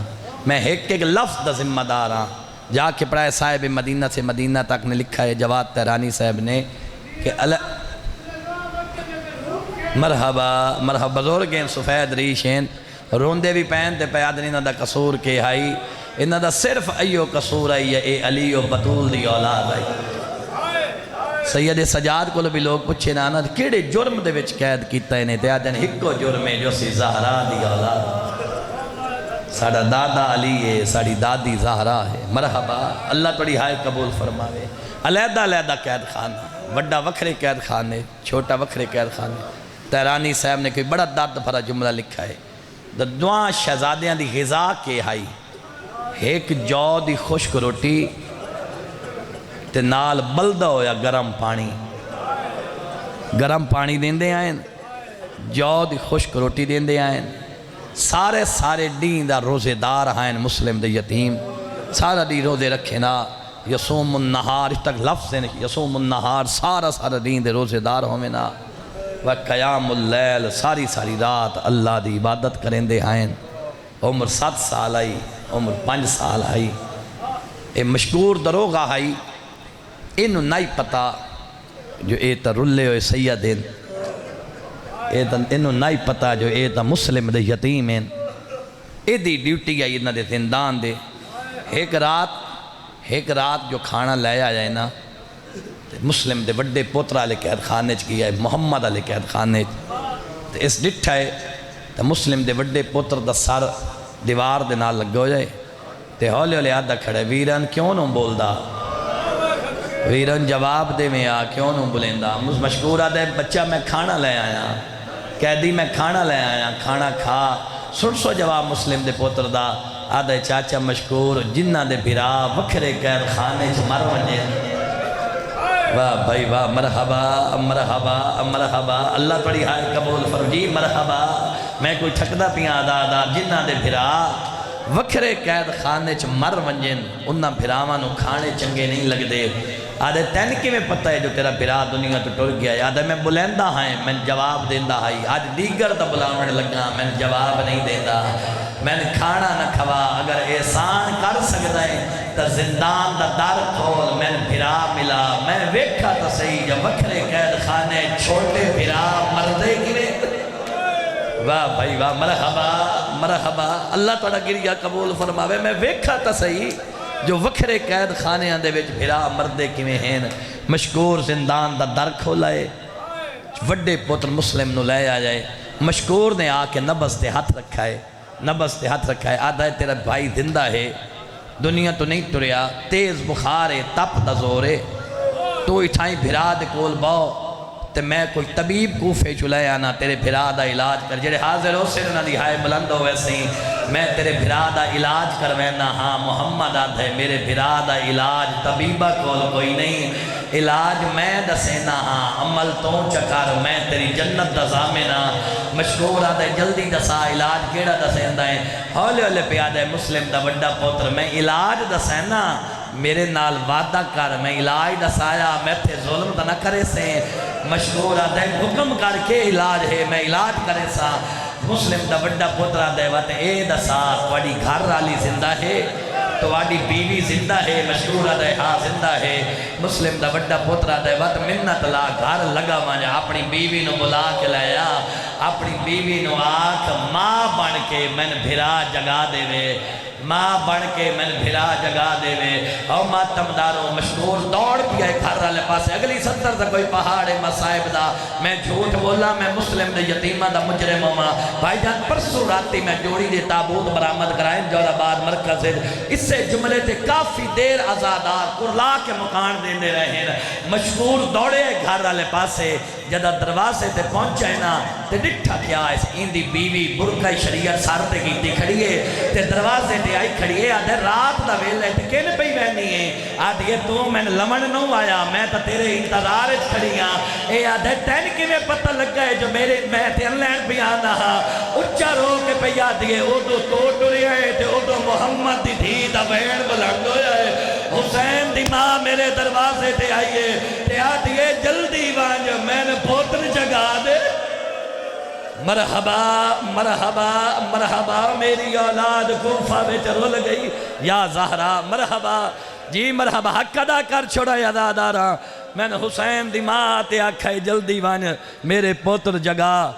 میں ایک لفظ دا ذمہ دار ہاں، جا کے پڑھائے صاحب مدینہ سے مدینہ تک نے لکھا ہے جواد تہرانی صاحب نے کہ مرحبا مرحبا بزرگیں سفید ریشیں روندے بھی پہنتے پیادن انہاں دا قصور کے ہائی، انہاں دا صرف ایو قصور آئی ہے، اے علی و بطول دی اولاد آئی۔ سید سجاد کو بھی لوگ پوچھے نا کیڑے جرم دے وچ قید کیتا ہے نے تے آدھن ہکو جرم ہے جو سی زہرا دی اولاد، ساڑھا دادا علی ہے، ساڑھی دادی زہرا ہے۔ مرحبا، اللہ توڑی ہائے قبول فرماوے۔ علیحدہ علیحدہ قید خانہ، وڈا وکھرے قید خانے، چھوٹا وکھرے قید خانے۔ تہرانی صاحب نے کوئی بڑا درد بھرا جملہ لکھا ہے، دعا شہزادیاں دی غذا کے ہائی، ایک جو دی خشک روٹی تے نال بلدہ ہویا گرم پانی دیندے آئیں، جو دی خشک روٹی دیندے آئیں، سارے دین دا روزے دار آئیں، مسلم دے یتیم سارا دی روزے رکھے نا، یسوم النہار، اس تک لفظ ہے یسوم النہار، سارا دین دے روزے دار ہوئے نا، وقیام اللیل، ساری رات اللہ دی عبادت کریں دے آئیں۔ عمر 7 سال آئی، عمر 5 سال آئی، اے مشکور دروغہ آئی، انہوں نہیں پتا جو اے تا رلے ہوئے سید ہیں، انہوں نہیں پتا جو اے تا مسلم دے یتیم ہیں، یہ ڈیوٹی آئی انہوں دے زندان دے ایک رات جو کھانا لے آیا نا مسلم دے وڈے پوترا لے قید خانے کیا ہے محمد علی قید خانے اس ڈٹھا ہے تو مسلم دے وڈے پوتر دا سر دیوار دے نال لگ ہو جائے تے ہولے ہولے آدھا کھڑے ویران کیوں نوں بول دا ویران جواب دے میں آ کیوں نوں بولیں دا مشکور آدھا بچہ میں کھانا لے آیا قیدی میں کھانا لے آیا کھانا کھا سن سو جواب مسلم دے پوتر دا آدھا چاچا مشکور جنہ دے بھرا وکھرے قید خانے مر ونجے واہ بھائی واہ مرحبا مرحبا مرحبا اللہ تڑی ہائے قبول فرجی مرحبا میں کوئی ٹھکدا پیاں آدھا جنہ دے بھرا وکھرے قید خانے مر ونجن انہاں بھراواں نو کھانے چنگے نہیں لگ دے آدھے تین کی میں پتہ ہے جو تیرا بھرا دنیا تو ٹر گیا ہے آدھے میں بلیندہ ہائیں میں جواب دیندہ ہائی آج دیگر تا بلاوڑ لگا میں جواب نہیں دیندہ میں کھانا نہ کھوا اگر احسان کر سکتا ہے تا زندان دا در کھول میں بھرا ملا میں ویکھا تا صحیح جب وکھرے قید خانے چھوٹے بھرا مردے گرے واہ بھائی واہ مرحبا مرحبا اللہ توڑا گریا قبول فرماوے میں ویکھا تا صحیح جو وکھرے قید خانے آندے وچ بھرا مردے کیویں ہیں مشکور زندان دا در کھولائے وڈے پوتر مسلم نو لے آ جائے مشکور نے آ کے نبض تے ہاتھ رکھا ہے نبض تے ہاتھ رکھا ہے آدھا ہے تیرا بھائی زندہ ہے دنیا تو نہیں ٹریا تیز بخار ہے تپ دا زور ہے تو اٹھائیں بھرا دے کول باؤ تے میں کوئی طبیب کوفے چلائے آنا تیرے بھرا دا علاج کر جڑے حاضر ہو سے انہاں دی ہائے بلند ہو ویسے میں تیرے بھرا دا علاج کروینا ہاں محمد آدھ ہے میرے بھرا دا علاج طبیبہ کول کوئی نہیں علاج میں دسینا ہاں عمل تو چکر میں تیری جنت دا ضامنہ مشکور آدھ ہے جلدی دسا علاج کیڑا دسیندہ ہے ہولے ہولے پہ آدھ ہے مسلم دا وڈا پوتر میں علاج دسینا میرے نال وعدہ کر میں علاج دسایا میں تھے ظلم دا نہ کرے سے مشکور آدھے حکم کر کے علاج ہے میں علاج کرے سا مسلم دا وڈا پوترا دے وقت اے دسا توڑی گھر رالی زندہ ہے توڑی بیوی زندہ ہے مشکور آدھے ہاں زندہ ہے مسلم دا وڈا پوترا دے وقت منت لا گھر لگا مانا اپنی بیوی نو بلا کے لیا اپنی بیوی نو آکھ ماں بن کے میں بھرا جگا دے وے ماں بن کے میں بھرا جگا دے وے او ماتم دارو مشکور دوڑ پیا ہے گھر رالے پاسے اگلی ستر دا کوئی پہاڑ مصائب دا میں جھوٹ بولا میں مسلم دے یتیمہ دا مجرم ہوں بھائی جان پرسو راتی میں جوڑی دے تابوت برآمد کرائیں جور آباد مرکز ہے اس سے جملے تے کافی دیر آزادار کرلا کے مکان دیندے رہے ہیں مشکور دوڑے گھر رالے پاسے جدہ دروازے تے پہنچائے نا تے ڈٹھا کیا ہے اندی بیوی برکہ شریعت سارتے کی تی کھڑی ہے تے دروازے تے آئی کھڑی ہے آدھے رات دا ویلے تے کین پہی بہنی ہے آدھے تو میں لمن نو آیا میں تا تیرے انتظار کھڑی ہاں اے آدھے تین کی میں پتہ لگ گئے جو میرے میں تے انلین بھی آنا ہاں اچھا رو کے پہی آدھے او دو توٹ رہے ہیں تے او دو محمد دی دھی دا بہن بلند ہویا ہے حسین دی ماں میرے دروازے تے آئیے تے آدھے جلدی وانج میں نے پوتر جگا دے مرحبا مرحبا مرحبا میری اولاد کوفہ میں رول گئی یا زہرا مرحبا جی مرحبا حق ادا کر چھوڑا یادا دارا میں نے حسین دی ماں تے آکھائی جلدی وان میرے پوتر جگا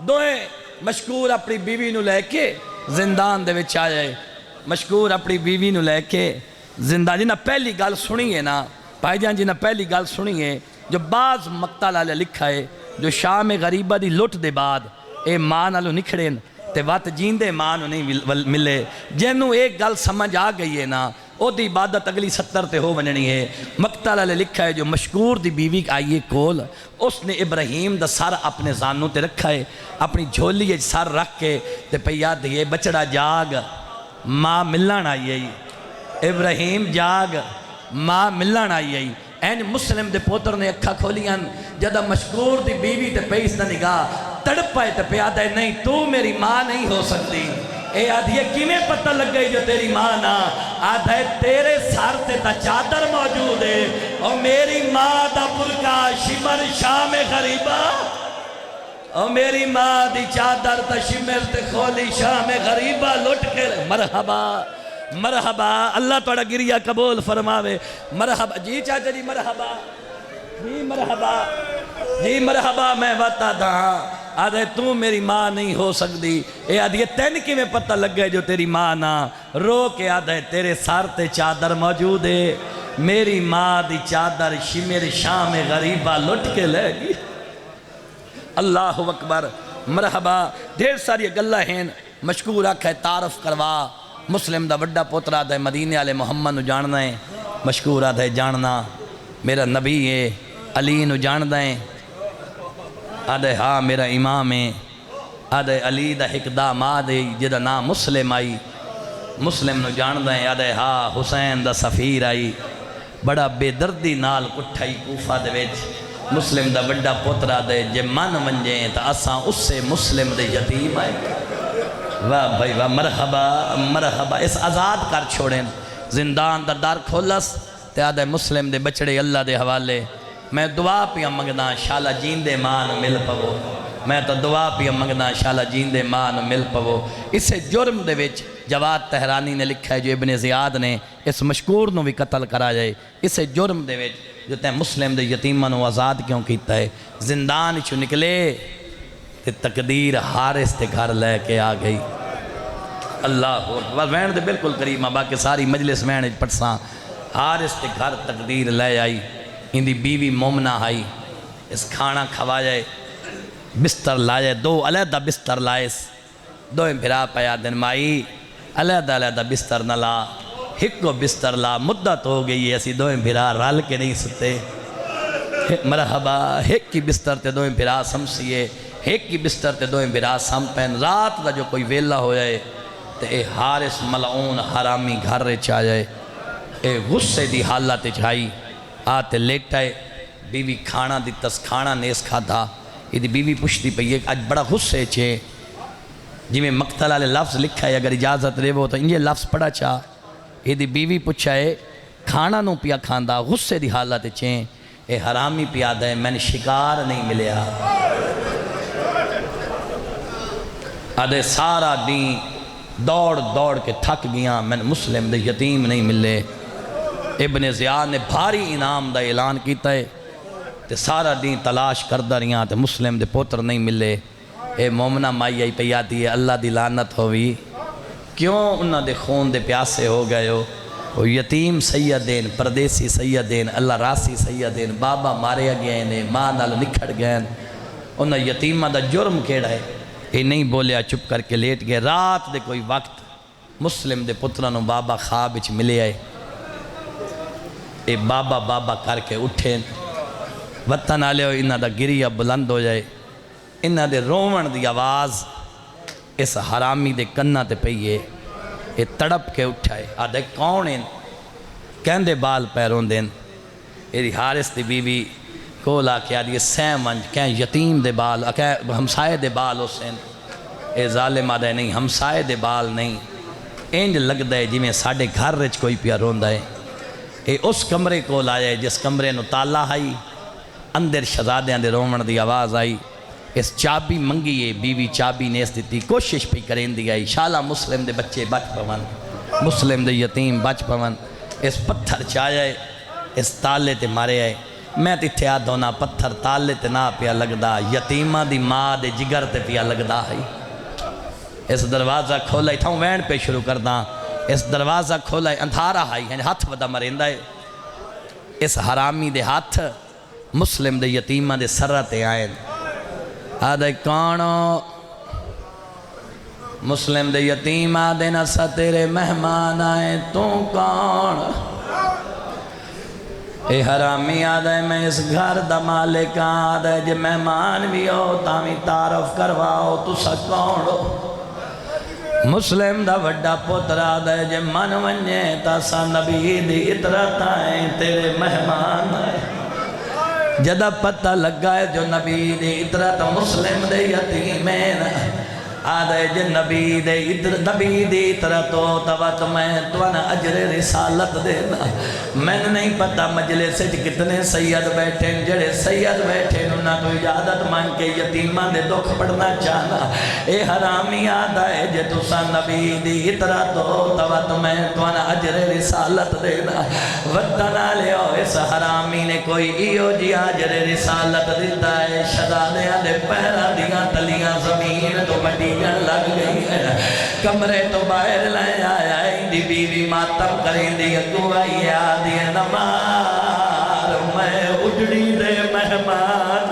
دوئے مشکور اپنی بیوی نو لے کے زندان دے وچ آئے مشکور اپنی بیوی نو لے کے زندان جنہ پہلی گال سنی ہے نا بھائی جان جنہ پہلی گال سنی ہے جو بعض مقتہ لالے لکھا ہے جو شام غریبہ دی لٹ دے بعد اے ماں نالو نکھڑے تے وات جیندے ماں نو نہیں ملے جنہوں ایک گل سمجھ آ گئی ہے نا او دی عبادت اگلی 70 تے ہو وننی ہے مقتہ لالے لکھا ہے جو مشکور دی بیوی آئیے کول اس نے ابراہیم دا سر اپنے زانوں تے رکھا ہے اپنی جھولی سر رکھ کے تے پہیا دیئے بچڑا جاگ ماں ملن آئیے ابراہیم جاگ ماں ملن آئیے این مسلم دے پوتر نے اکھا کھولیاں جدہ مشکور دی بیوی تے پیس نہ نگاہ تڑپائے تے پیادہ ہے نہیں تو میری ماں نہیں ہو سکتی اے آدھیے کیمیں پتہ لگ گئی جو تیری ماں نا آدھا ہے تیرے سار تے تا چادر موجود ہے اور میری ماں دا برکا شمر شام غریبہ اور میری ماں دی چادر تا شمر تے کھولی شام غریبہ لٹ کے مرحبا مرحبا اللہ توڑا گریہ قبول فرماوے مرحبا جی چاچا جی مرحبا جی مرحبا جی مرحبا میں بتا دا آدھے تو میری ماں نہیں ہو سکتی. اے آدھے تین کی میں پتہ لگ گئے جو تیری ماں نہ. رو کے آدھے تیرے سار تے چادر موجود ہے. میری ماں دی چادر میرے شام غریبہ لٹ کے لے گی. اللہ اکبر مرحبا. ڈھیر ساری گلہ ہیں مشکور آکھے تعارف کروا. مسلم دا وڈا پوترا دے مدینے والے محمد نو جاننا ہے. مشکور آدھے جاننا میرا نبی ہے. علی نو جاننا ہے. آدھے ہاں میرا امام ہے. آدھے علی دا ایک داماد ہے جدا نام مسلم آئی. مسلم نو جاننا ہے. آدھے ہاں حسین دا سفیر آئی. بڑا بے دردی نال کٹھائی کوفہ دے ویچ. مسلم دا وڈا پوترا دے جے من منجیں تا اساں اس سے مسلم دے یتیم آئے. واہ بھائی واہ مرحبا مرحبا. اس آزاد کر چھوڑیں. زندان دا دار کھولس تے آدھے مسلم دے بچڑے اللہ دے حوالے. میں دعا پیا منگنا شالا جیندے مان مل پو. میں تو دعا پیا منگنا شالا جیندے مان مل پو. اسے جرم دے وچ جواد تہرانی نے لکھا ہے جو ابن زیاد نے اس مشکور نو بھی قتل کرا جائے. اسے جرم دے وچ جو تے مسلم دے یتیمہ نو آزاد کیوں کیتا ہے. زندان چو نکلے تے تقدیر حارث تے گھر لے کے آ گئی. اللہ اکبر. وین دے بالکل قریب باقی ساری مجلس وین پٹساں. حارث تے گھر تقدیر لے آئی. ان دی بیوی مومنہ آئی. اس کھانا کھوا جائے بستر لائے. دو علیحدہ بستر لائے. دو بھرا پیا دن مائی علیحدہ علیحدہ بستر نہ لا. ایک کو بستر لا. مدت ہو گئی ہے اسی دو بھرا رل کے نہیں ستے. مرحبا. ایک کی بستر تے دو بھرا سمسیے. ایک کی بستر تے دو بھرا سمپین. رات دا جو کوئی ویلا ہو جائے تے اے حارث ملعون حرامی گھر رچ آ جائے. اے غصے دی حالت چاہی آتے لیٹائے. بیوی کھانا دیتس. کھانا نیس کھادا. یہ دی بیوی پوچھتی پئی اج بڑا غصے چھے. جی میں مقتل والے لفظ لکھا ہے اگر اجازت رہے وہ تو انجھے لفظ پڑھا چاہ. یہ دی بیوی پوچھا ہے کھانا نو پیا کھاندا غصے دی حالت چھیں. اے حرامی پیا دے میں نے شکار نہیں ملیا. آدھے سارا دین دوڑ دوڑ کے تھک گیا میں نے مسلم دے یتیم نہیں ملے. ابن زیاد نے بھاری انعام دا اعلان کیتا ہے تے سارا دین تلاش کردہ رہیاں تے مسلم دے پوتر نہیں ملے. اے مومنہ مائی آئی پہ آتی ہے اللہ دی لعنت ہوئی. کیوں انہاں دے خون دے پیاسے ہو گئے ہو. وہ یتیم سیدین پردیسی سیدین اللہ راسی سیدین بابا مارے گئے نے ماں نال نکھڑ گئے. انہاں یتیمہ دا جرم کیڑا ہے. یہ نہیں بولیا چپ کر کے لیٹ گئے. رات دے کوئی وقت مسلم دے پترانو بابا خواب وچ ملے آئے. اے بابا بابا کر کے اٹھے. وطن آلے ہو انہاں دا گریہ بلند ہو جائے. انہاں دے رومن دی آواز اس حرامی دے کنہ تے پئیے. اے تڑپ کے اٹھائے. آدھے کون ہیں کہن دے بال پیرون دین. اے حارث دی بیوی کولا کے آدھے سیم ونج کہیں یتیم دے بال کہیں ہمسائے دے بال حسین. اے ظالم آدھے نہیں ہمسائے دے بال نہیں. انج لگ دے جی میں ساڑھے گھر رچ کوئی پیا رون دے. اے اس کمرے کو لائے جس کمرے نو تالا آئی. اندر شہزادیاں دے رومن دی آواز آئی. اس چابی منگیے بیوی چابی نیس دیتی. کوشش پہ کریں دی آئی شالا مسلم دے بچے بچ پون. مسلم دے یتیم بچ پون. اس پتھر چاہے اس تالے تے مارے آئے. میں تیتھے آدھونا پتھر تالے تے نہ پیا لگدا. یتیمہ دی ماں دے جگر تے پیا لگدا ہے. اس دروازہ کھولا تھا وین پہ شروع کردہ. اس دروازہ کھولا اندھارا ہے یعنی ہاتھ ودا مرندہ ہے. اس حرامی دے ہاتھ مسلم دے یتیمہ دے سرتے آئیں. آدھے کونو مسلم دے یتیم آدھے نسا تیرے مہمان آئے تو کون. اے حرامی آدھے میں اس گھر دا مالک آدھے جے مہمان بھی ہو تامی تعارف کرواؤ تو سا کون ہو. مسلم دا وڈا پتر آدھے جے من ونجے تا سا نبی دی اطرت آئیں تیرے مہمان آئے. جدہ پتہ لگا ہے جو نبی دے اطرت مسلم دے یتیمین آدھے جے نبی دے اطرت ہو تبت میں توان اجر رسالت دینا. میں نہیں پتہ مجلس سے کتنے سید بیٹھیں جڑے سید بیٹھیں انہاں تو اجازت مانگ کے یتیمہ دے دکھ پڑھنا چاہنا. اے حرامی آدھا ہے جے تسا نبی دی اطرت ہو تبت میں توان اجر رسالت دینا. وطنہ لے ہو اس حرامی نے کوئی ایو جی اجر رسالت دیتا ہے. شہزادیاں دے پیرا دیاں تلی تو مٹیاں لگ گئی ہیں کمرے تو باہر لے آیا دی بیوی ماتم کریں دی اگوائی آدھی نمار میں اجڑی دے مہمان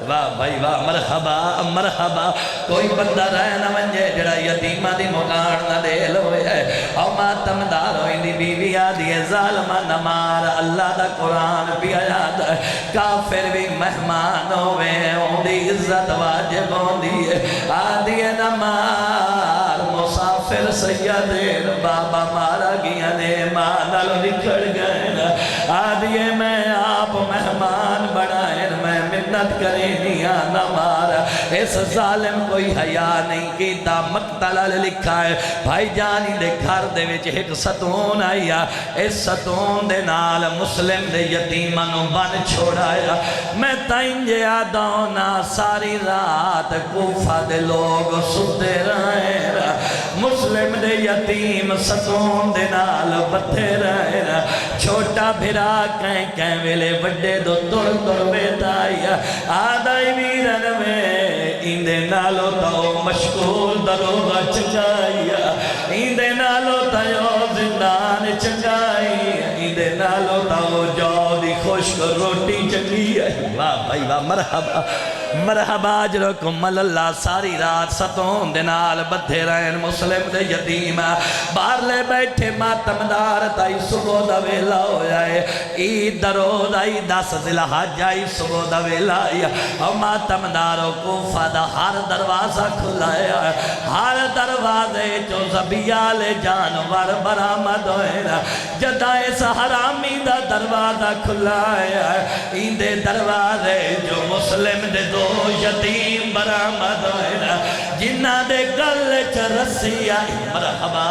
واہ بھائی واہ مرحبا مرحبا کوئی بندہ رہ نہ ونجے جڑا یتیمہ دی مکان نہ دے لوئے ہے او ماتم دار ہوئی دی بیوی آدھی ظالمہ نمار اللہ دا قرآن بھی آیات ہے کافر بھی مہمان ہوئے ان دی عزت واجب ہوندی ہے آدھی نمار مسافر سیدین بابا مارا گیا نے مانل نکھڑ گئے آدھی میں آپ مہمان بنائیں میں منت کریں دیا نہ مارا اس ظالم کوئی حیا نہیں کیتا مقتل لکھا ہے بھائی جانی دے گھر دے وچ ایک ستون آیا اس ستون دے نال مسلم دے یتیمانوں بن چھوڑایا میں تائنجے آدھونا ساری رات کوفہ دے لوگ ستے رہے مسلم دے یتیم ستون دے نال بتے رہے چھوٹا بھرا کہیں ویلے وڈے دو تڑ بیتایا آدھائی ویرن میں ایندے نالو تاو مشکور دروغہ چکایا ایندے نالو تاو زندان چکایا ایندے نالو تاو جو دی خوشک روٹی چکیا واہ بھائی واہ مرحبا مرحبا اجرکم اللہ ساری رات ستون دنال بدھے رہن مسلم دے یتیم بار لے بیٹھے ماتمدار تائی صبح دا ویلا ہو جائے عید درود آئی 10 ذوالحج آئی صبح دا ویلا آئی اور ماتمداروں کوفہ دا ہر دروازہ کھلایا ہر دروازے جو زبیال جانور برآمد ہوئے جدہ اس حرامی دا دروازہ کھلایا ایندے دروازے جو مسلم دے دو یتیم برآمد ہوئے جنہ دے گل چرسی آئی مرحبا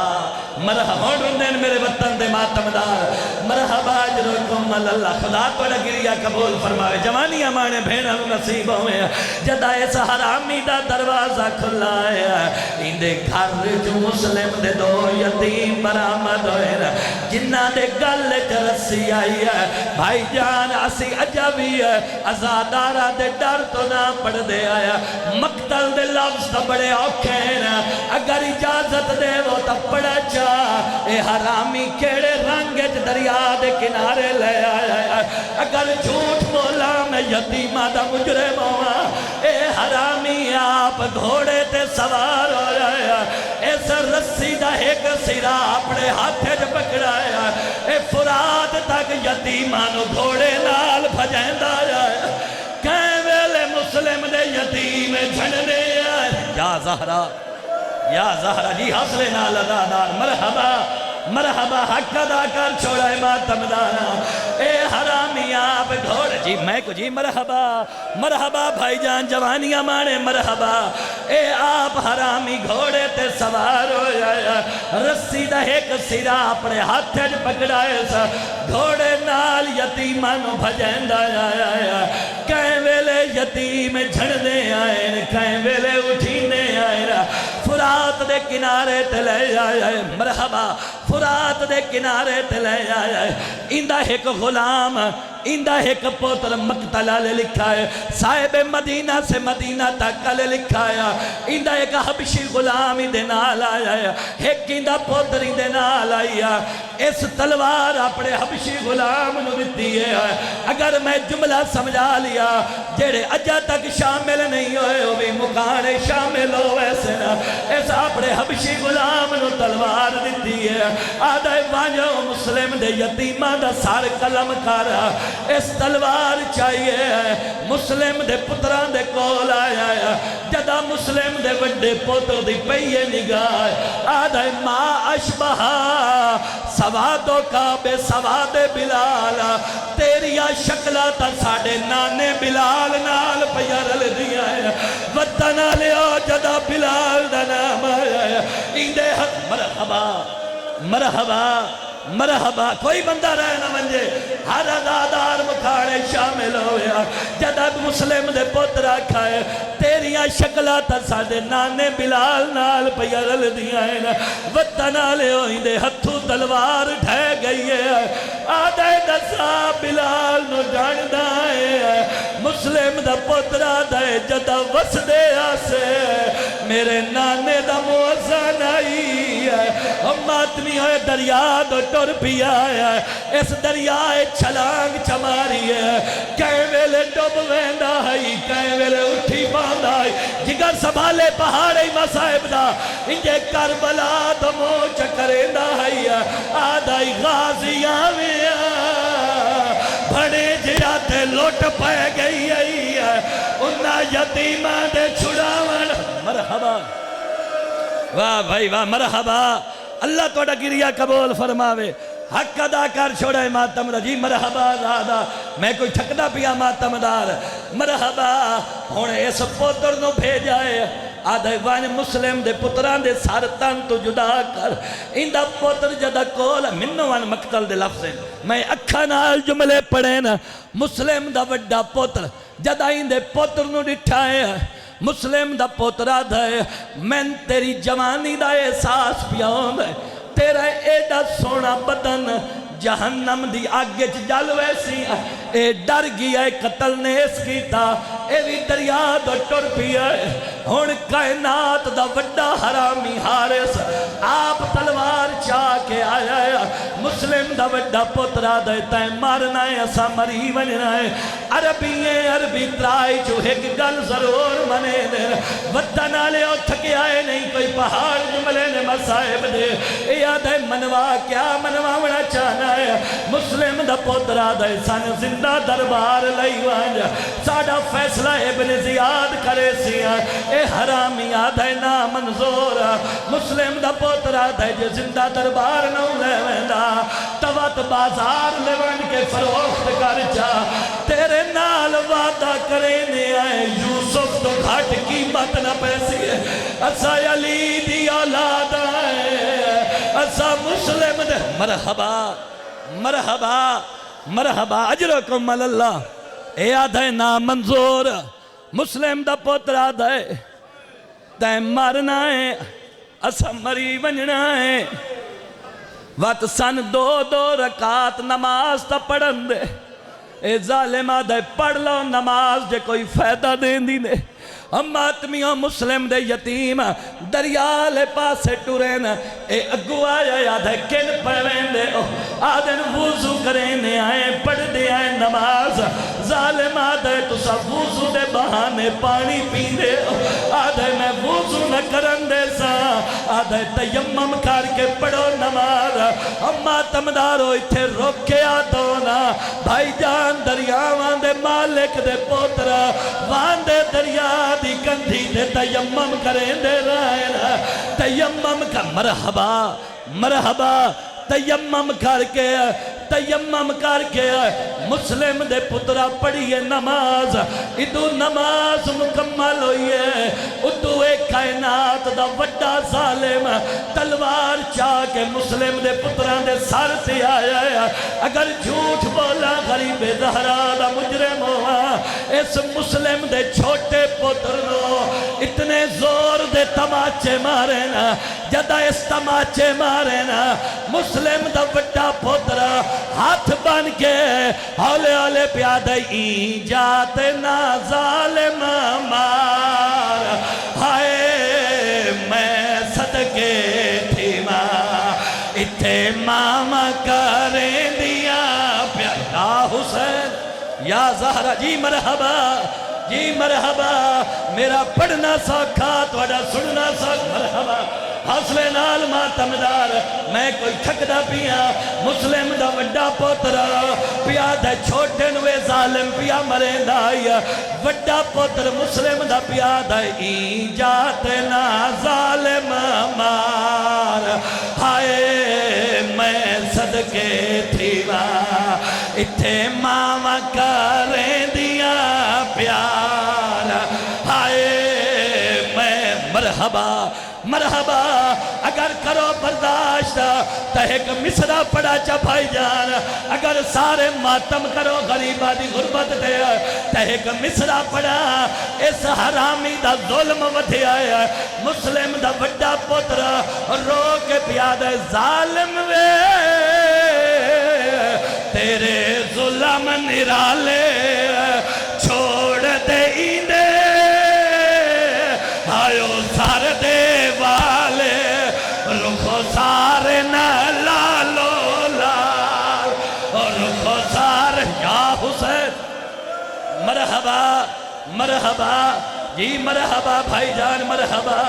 مرحبا دین میرے وطن دے ماتمدار مرحبا اجرکم اللہ خدا توڑا گریا قبول فرماوے جوانی ہمارے بھیڑا نصیب ہوئے جدہ اس حرامی دا دروازہ کھلایا اندے گھر جو مسلم دے دو یتیم برآمد ہوئے جنہ دے گل چرسی آئی ہے بھائی جان اسی عجبی ہے ازادارہ دے ڈر تو نہ پڑھ دے آیا مقتل دے لفظ تا بڑے اوکھے اگر اجازت دے وہ تا پڑھا چاہ اے حرامی کیڑے رنگت دریا دے کنارے لے آیا اگر جھوٹ بولا میں یتیمہ دا مجرم ہوا اے حرامی آپ گھوڑے تے سوار ہو رہا اس رسی دا ایک سرا اپنے ہاتھے جو پکڑایا اے فرات تک یتیمانو گھوڑے نال بھجیندہ آیا کہیں ویلے مسلم دے یتیم جھنڈے آئے یا زہرہ جی حسلے نال ادادار مرحبا مرحبا حق ادا کر چھوڑائے ماتمدارا اے حرامی آپ گھوڑ جی میں کو جی مرحبا مرحبا بھائی جان جوانیاں مانے مرحبا اے آپ حرامی گھوڑے تے سوار ہو جایا رسی دا ایک سرا اپنے ہاتھے جو پکڑائے سا گھوڑے نال یتیمانو بھجین دا آیا کہیں ویلے یتیم جھڑ دے آئے کہیں ویلے اٹھینے آئے فرات دے کنارے تلے آئے مرحبا فرات دے کنارے تلے آئے اندہ ایک غلام اندہ ایک پوتر مقتلہ لے لکھا ہے صاحب مدینہ سے مدینہ تک لے لکھا ہے اندہ ایک حبشی غلام اندے نال آیا ہے ایک اندہ پوتر اندے نال آیا اس تلوار اپنے حبشی غلام نو دیتی ہے اگر میں جملہ سمجھا لیا جیڑے اجا تک شامل نہیں ہوئے وہ بھی مکانے شامل ہو ویسے نا اس اپنے حبشی غلام نو تلوار دیتی ہے آدھے وانجو مسلم دے یتیمہ دا سار قلم کارا اس تلوار چاہیے مسلم دے پتران دے کول آیا جدہ مسلم دے وڈے پوتر دی پئیے نگاہ آدھے ما اشبہا سوادوں کا بے سواد بلال تیریا شکلہ تا ساڑے نانے بلال نال پیارل دیا ہے وطنہ لیا جدہ بلال دا نام آیا ایندے حق مرحبا مرحبا مرحبا کوئی بندہ رہے نہ منجے ہر ازادار مکھاڑے شامل ہویا جدہ مسلم دے پوترہ کھائے تیریاں شکلہ تا ساڑے نانے بلال نال پیارل دیا ہے وطنہ لے ہوئی دے ہتھو تلوار ڈھے گئی ہے آدھے دسا بلال نو جان دائے مسلم دا پوترہ دائے جدہ وس دے آسے میرے نانے دا موزن آئی ہے ماتمی ہوئے دریا دو ٹر پیا ہے اس دریا چھلانگ چماری ہے کہیں ویلے ڈوب ویندا ہے کہیں ویلے اٹھی باندھا ہے جگر سنبھالے پہاڑی مصائب دا انجے کربلا تو مو چکرے دا ہے آدھائی غازیاں میں بڑے جیاتے لوٹ پہ گئی ہے انہا یتیمہ دے چھڑاون مرحبا واہ بھائی واہ مرحبا اللہ توڑا گریہ قبول فرماوے حق ادا کر چھوڑے ماتم رجی مرحبا دادا میں کوئی ٹھکدا پیا ماتم دار مرحبا ہونے اس پوتر نو بھیجائے آدھے وان مسلم دے پتران دے سارتان تو جدا کر اندہ پوتر جدہ کول منو وان مقتل دے لفظ میں اکھا نال جملے پڑھے نا مسلم دا وڈا پوتر جدہ اندے پوتر نو ڈٹھائے مسلم دا پوترہ دے میں تیری جوانی دا احساس پیاؤں دے تیرا ایڈا سونا بدن جہنم دی آگے جل ویسی اے ڈر گیا اے قتل نے اس کی تا اے بھی دریا دو ٹر پیا ہون کائنات دا وڈا حرامی حارس آپ تلوار چاہ کے آیا مسلم دا وڈا پترہ دے تائیں مارنا ہے اسا مری وننا ہے عربی ترائی جو ایک گل ضرور منے دے وطن آلے او تھکے آئے نہیں کوئی پہاڑ جملے نے مسائب دے یاد ہے منوا کیا منوا وڑا چاہنا ہے مسلم دا پترہ دے سن زندہ دربار لئی وانجا ساڑا فیصلہ ابن زیاد کرے سیاں اے حرامی آدھے نا منظور مسلم دا پوترہ دے جو زندہ دربار نو لے ویندہ توات بازار لے وین کے فروخت کر جا تیرے نال وعدہ کرینے آئے یوسف تو گھٹ قیمت نہ پیسی ہے اسا علی دی اولاد آئے اسا مسلم دے مرحبا مرحبا مرحبا اجرکم اللہ اے آدھے نا منظور مسلم دا پوترہ دے تائیں مارنا ہے اسا مری ونجنا ہے وقت سن دو رکعت نماز تا پڑھن دے اے ظالمہ دے پڑھ لو نماز جے کوئی فائدہ دین دی دے ہم آتمیوں مسلم دے یتیم دریالے پاسے ٹورین اے اگو آیا یاد ہے کن پڑھوین دے آدھن وضو کرینے آئے پڑھ دے آئے نماز ظالم آدھے تو سب وضو دے بہانے پانی پی دے آدھے میں وضو نہ کرن دے سا آدھے تیمم کر کے پڑھو نماز ہم آتمدارو اتھے روکے آتونا بھائی جان دریاوان دے مالک دے پوترہ وان دے دریا دی کندھی دے تیمم کریں دے رائے تیمم کا مرحبا مرحبا تیمم کر کے مسلم دے پترہ پڑھئے نماز ادو نماز مکمل ہوئی ہے ادو ایک کائنات دا وڈا ظالم تلوار چاہ کے مسلم دے پترہ دے سر سے آیا ہے اگر جھوٹ بولا غریب زہرا دا مجرم ہوا اس مسلم دے چھوٹے پتر نو اتنے زور دے تماچے مارے نا جدہ اس تماچے مارے نا مسلم دا وڈا پترہ ہاتھ بن کے ہولے ہولے پیادہ این جاتے نا ظالم مار ہائے میں صدقے تھی ماں اتھے ماما کریں دیا پیادہ حسین یا زہرہ جی مرحبا جی مرحبا میرا پڑھنا سوکھا توڑا سننا سوکھا مرحبا حاصلے نال ماتمدار میں کوئی تھکدا پیا مسلم دا وڈا پوترہ پیا دے چھوٹے نوے ظالم پیا مرین دائی وڈا پوتر مسلم دا پیا دے این جاتے نا ظالم مار ہائے میں صدقے تھی ماں اتھے ماما کریں دیا پیار ہائے میں مرحبا مرحبا اگر کرو برداشت تہک مصرہ پڑا چا بھائی جان اگر سارے ماتم کرو غریبہ دی غربت دے تہک مصرہ پڑا اس حرامی دا ظلم ودھی آیا مسلم دا وڈا پتر رو کے پیاد ظالم وے تیرے ظلم نرالے چھوڑ دے ایندے آیو سار دے والے رخو سارے نہ لالو لال اور رخو سار یا حسین مرحبا مرحبا جی مرحبا بھائی جان مرحبا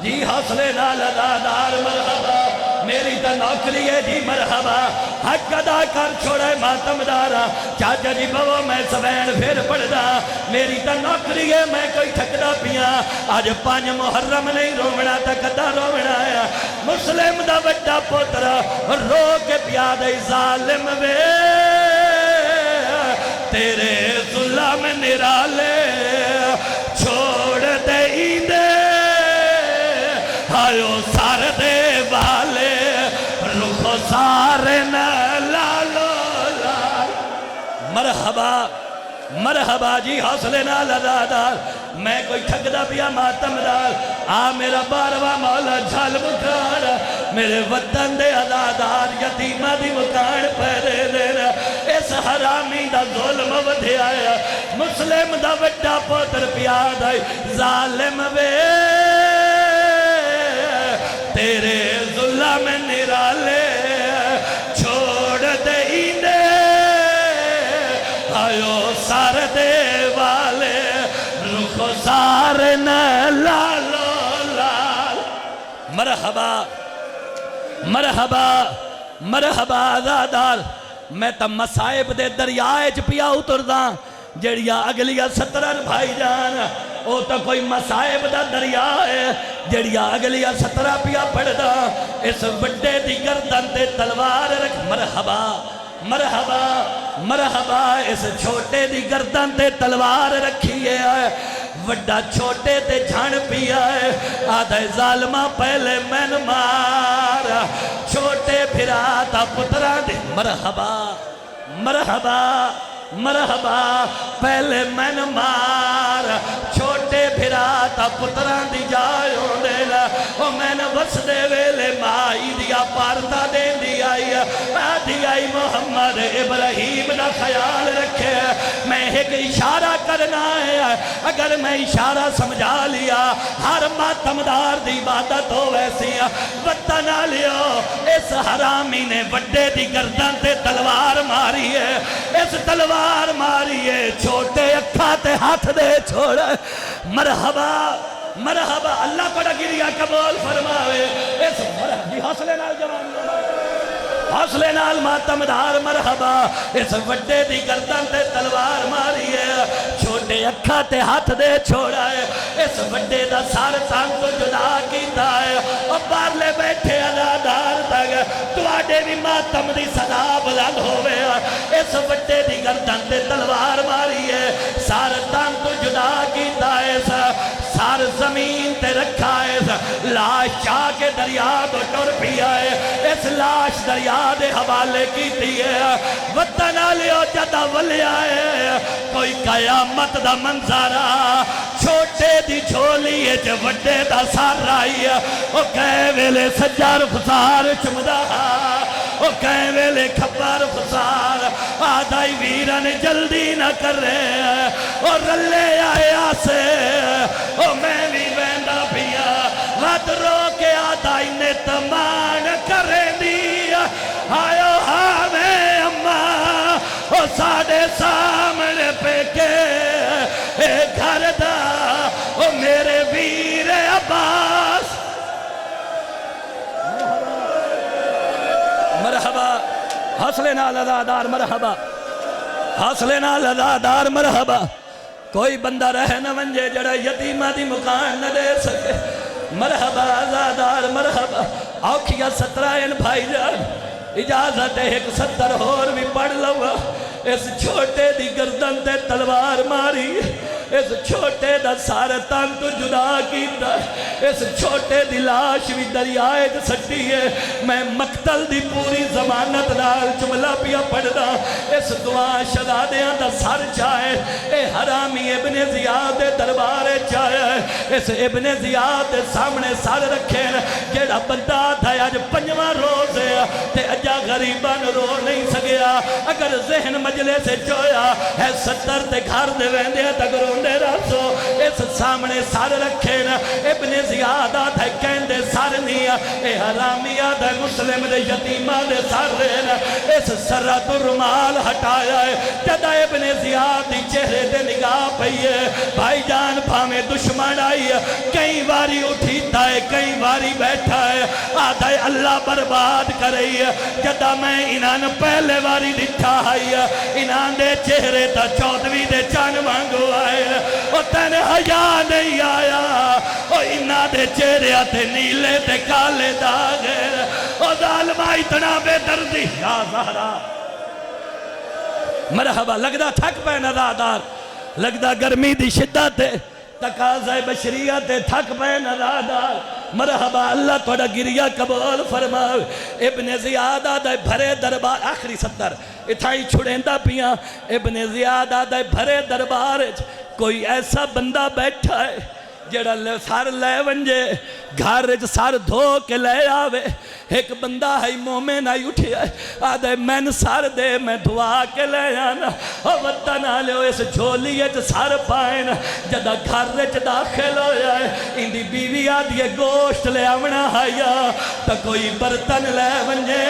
جی حوصلے نال ادادار مرحبا میری تا نوکری ہے جی مرحبا حق ادا کر چھوڑے ماتم دارا چاچا جی بابا میں سوین پھر پڑھدا میری تا نوکری ہے میں کوئی تھکدا پیا آج 5 محرم نہیں رومنا تا کدا رومنا ہے مسلم دا بڑا پوترا رو کے پیا دے ظالم وے تیرے ظلم نرالے چھوڑ دے دے آیو سار دے والے رخو سارے نہ لالو لال مرحبا مرحبا جی حوصلے نال ادادار میں کوئی ٹھگدا پیا ماتم دار آ میرا بارواں مولا جھل مکان میرے وطن دے ادادار یتیمہ دی مکان پیرے دینا اس حرامی دا ظلم ودھے آیا مسلم دا وڈا پوتر پیاد آئی ظالم وے تیرے ظلم نرالے چھوڑ دے دے آیو سار دے والے رخو سارے نہ لالو لال مرحبا مرحبا مرحبا آزادار میں تا مسائب دے دریائے چ پیا اترداں جڑیا اگلیا 17 بھائی جان او تا کوئی مسائب دا دریا ہے جڑیا اگلیا 17 پیا پڑھدا اس وڈے دی گردن تے تلوار رکھ مرحبا مرحبا مرحبا اس چھوٹے دی گردن تے تلوار رکھی ہے وڈا چھوٹے تے جھان پیا ہے آدھے ظالمہ پہلے میں مار چھوٹے پھرا تا پترہ دے مرحبا مرحبا مرحبا پہلے میں مار چھوٹے پھرا تا پتران دی جائیوں دینا او میں نے بس دے ویلے مائی دیا پارتا دین دی آئی آدھی آئی محمد ابراہیم دا خیال رکھے میں ایک اشارہ کرنا ہے اگر میں اشارہ سمجھا لیا ہر ماتمدار دی عبادت ہو ویسی وطن لیو اس حرامی نے وڈے دی گردن تے تلوار ماری ہے اس تلوار ماری ہے چھوٹے اکھا تے ہاتھ دے چھوڑا مرحبا مرحبا اللہ کو ڈگریا قبول فرماوے اس مرحبی حوصلے نال جوان حوصلے نال ماتمدار مرحبا اس وڈے دی گردن تے تلوار ماری ہے چھوٹے اکھا تے ہاتھ دے چھوڑا ہے اس وڈے دا سار تانگ تو جدا کیتا ہے اور بارلے بیٹھے ادادار تک تو آڈے بھی ماتم دی صدا بلند ہوئے اس وڈے دی گردن تے تلوار ماری ہے سار تانگ تو جدا کیتا ہے سار زمین تے رکھا ہے لاش چاہ کے دریا کو ٹر پیا ہے اس لاش دریا دے حوالے کی دیئے وطن آلیو جدہ ولی آئے کوئی قیامت دا منظرہ چھوٹے دی جھولی ہے جو وڈے دا سار رائی ہے او کہے ویلے سجار فسار چمدہ او کہے ویلے کھپار فسار آدھائی ویران جلدی نہ کر رہے ہیں او رلے آئے آسے او میں بھی بیندہ پیا غد رو کے آدھائی نے تمان کریں دیا آئیو ہمیں اممہ او ساڑے سامنے پہ کے گھر دا او میرے ویر عباس مرحبا حوصلے نال ادادار مرحبا حوصلے نال ادادار مرحبا کوئی بندہ رہ نہ ونجے جڑا یتیمہ دی مکان نہ دے سکے مرحبا ادادار مرحبا آکھیا 17 بھائی جان اجازت ہے ایک 70 اور بھی پڑھ لوا اس چھوٹے دی گردن تے تلوار ماری اس چھوٹے دا سارا تن تو جدا کیتا اس چھوٹے دی لاش بھی دریائے سٹی ہے میں مقتل دی پوری زمانت نال جملہ پیا پڑھدا اس دعا شہزادیاں دا سر چاہے اے حرامی ابن زیاد دربار چاہے اس ابن زیاد دے سامنے سر رکھے جیڑا بندہ تھا اج 5واں روز ہے تے اجا غریبان رو نہیں سکیا اگر ذہن مجلے سے چویا ہے 70 تے گھر دے ویندے تک روندے رسو اس سامنے سر رکھے ابن زیاد آتا کہندے سر نہیں اے حرامی آتا مسلم دے یتیمہ دے سر رہنا اس سرات الرمال ہٹایا ہے جدہ ابن زیاد دی چہرے دے نگاہ پئیے بھائی جان پھامے دشمن آئی ہے کئی باری اٹھیتا ہے کئی باری بیٹھا ہے آتا ہے اللہ برباد کر رہی ہے جدہ میں انہاں پہلے باری دکھا آئی ہے انہاں دے چہرے تا 14ویں دے چان مانگو آئے او تینے حیا نہیں آیا او انہاں دے چہرے آتے نیلے تے کالے داغے او ظالمہ اتنا بے دردی یا زہرا مرحبا لگدا تھک پہ نزادار لگدا گرمی دی شدت تقاضۂ بشریت تھک پہ نزادار مرحبا اللہ توڑا گریہ قبول فرماؤ ابن زیاد آدھے بھرے دربار آخری 70 اتھائی چھڑیندہ پیاں ابن زیاد آدھے بھرے دربار کوئی ایسا بندہ بیٹھا ہے جڑا سار لے ونجے گھر سار دھو کے لے آوے ایک بندہ ہے مومن آئی اٹھیا ہے آدھے میں سار دے میں دعا کے لے آنا اور وطن آلے ہو اس جھولیت سار پائن جدہ گھر داخل ہویا ہے اندی بیوی آدھی گوشت لے آونا آیا تا کوئی برتن لے ونجے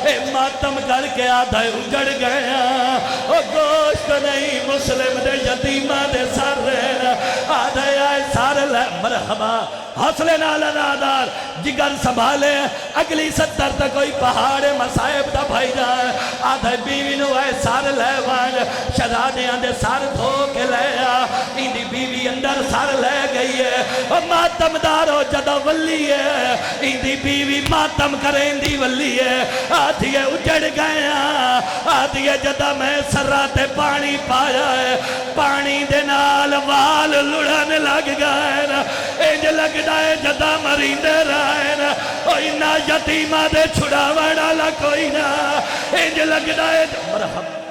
اے ماتم کر کے آدھے اجڑ گیا اور گوشت نہیں مسلم دے یتیمہ دے سار رہنا آدھے آئے سار لے مرحبا حوصلے نالا نادار جگر سنبھالے اگلی 70 تک کوئی پہاڑ مسائب دا بھائی جائے آدھے بیوی نو ہے سار لے وان شہزادے آندے سار دھو کے لے آ اندی بیوی اندر سار لے گئی ہے اور ماتم دارو جدہ ولی ہے اندی بیوی ماتم کریں دی ولی ہے آدھی اجڑ گیا آدھی جدہ میں سراتے پانی پایا ہے پانی دے نال وال لڑن لگ گئے انج لگ دائے جدہ مریندے رائے اوہ انہا یتیمہ دے چھڑا وڑا لکوئی نا انج لگ دائے مرحب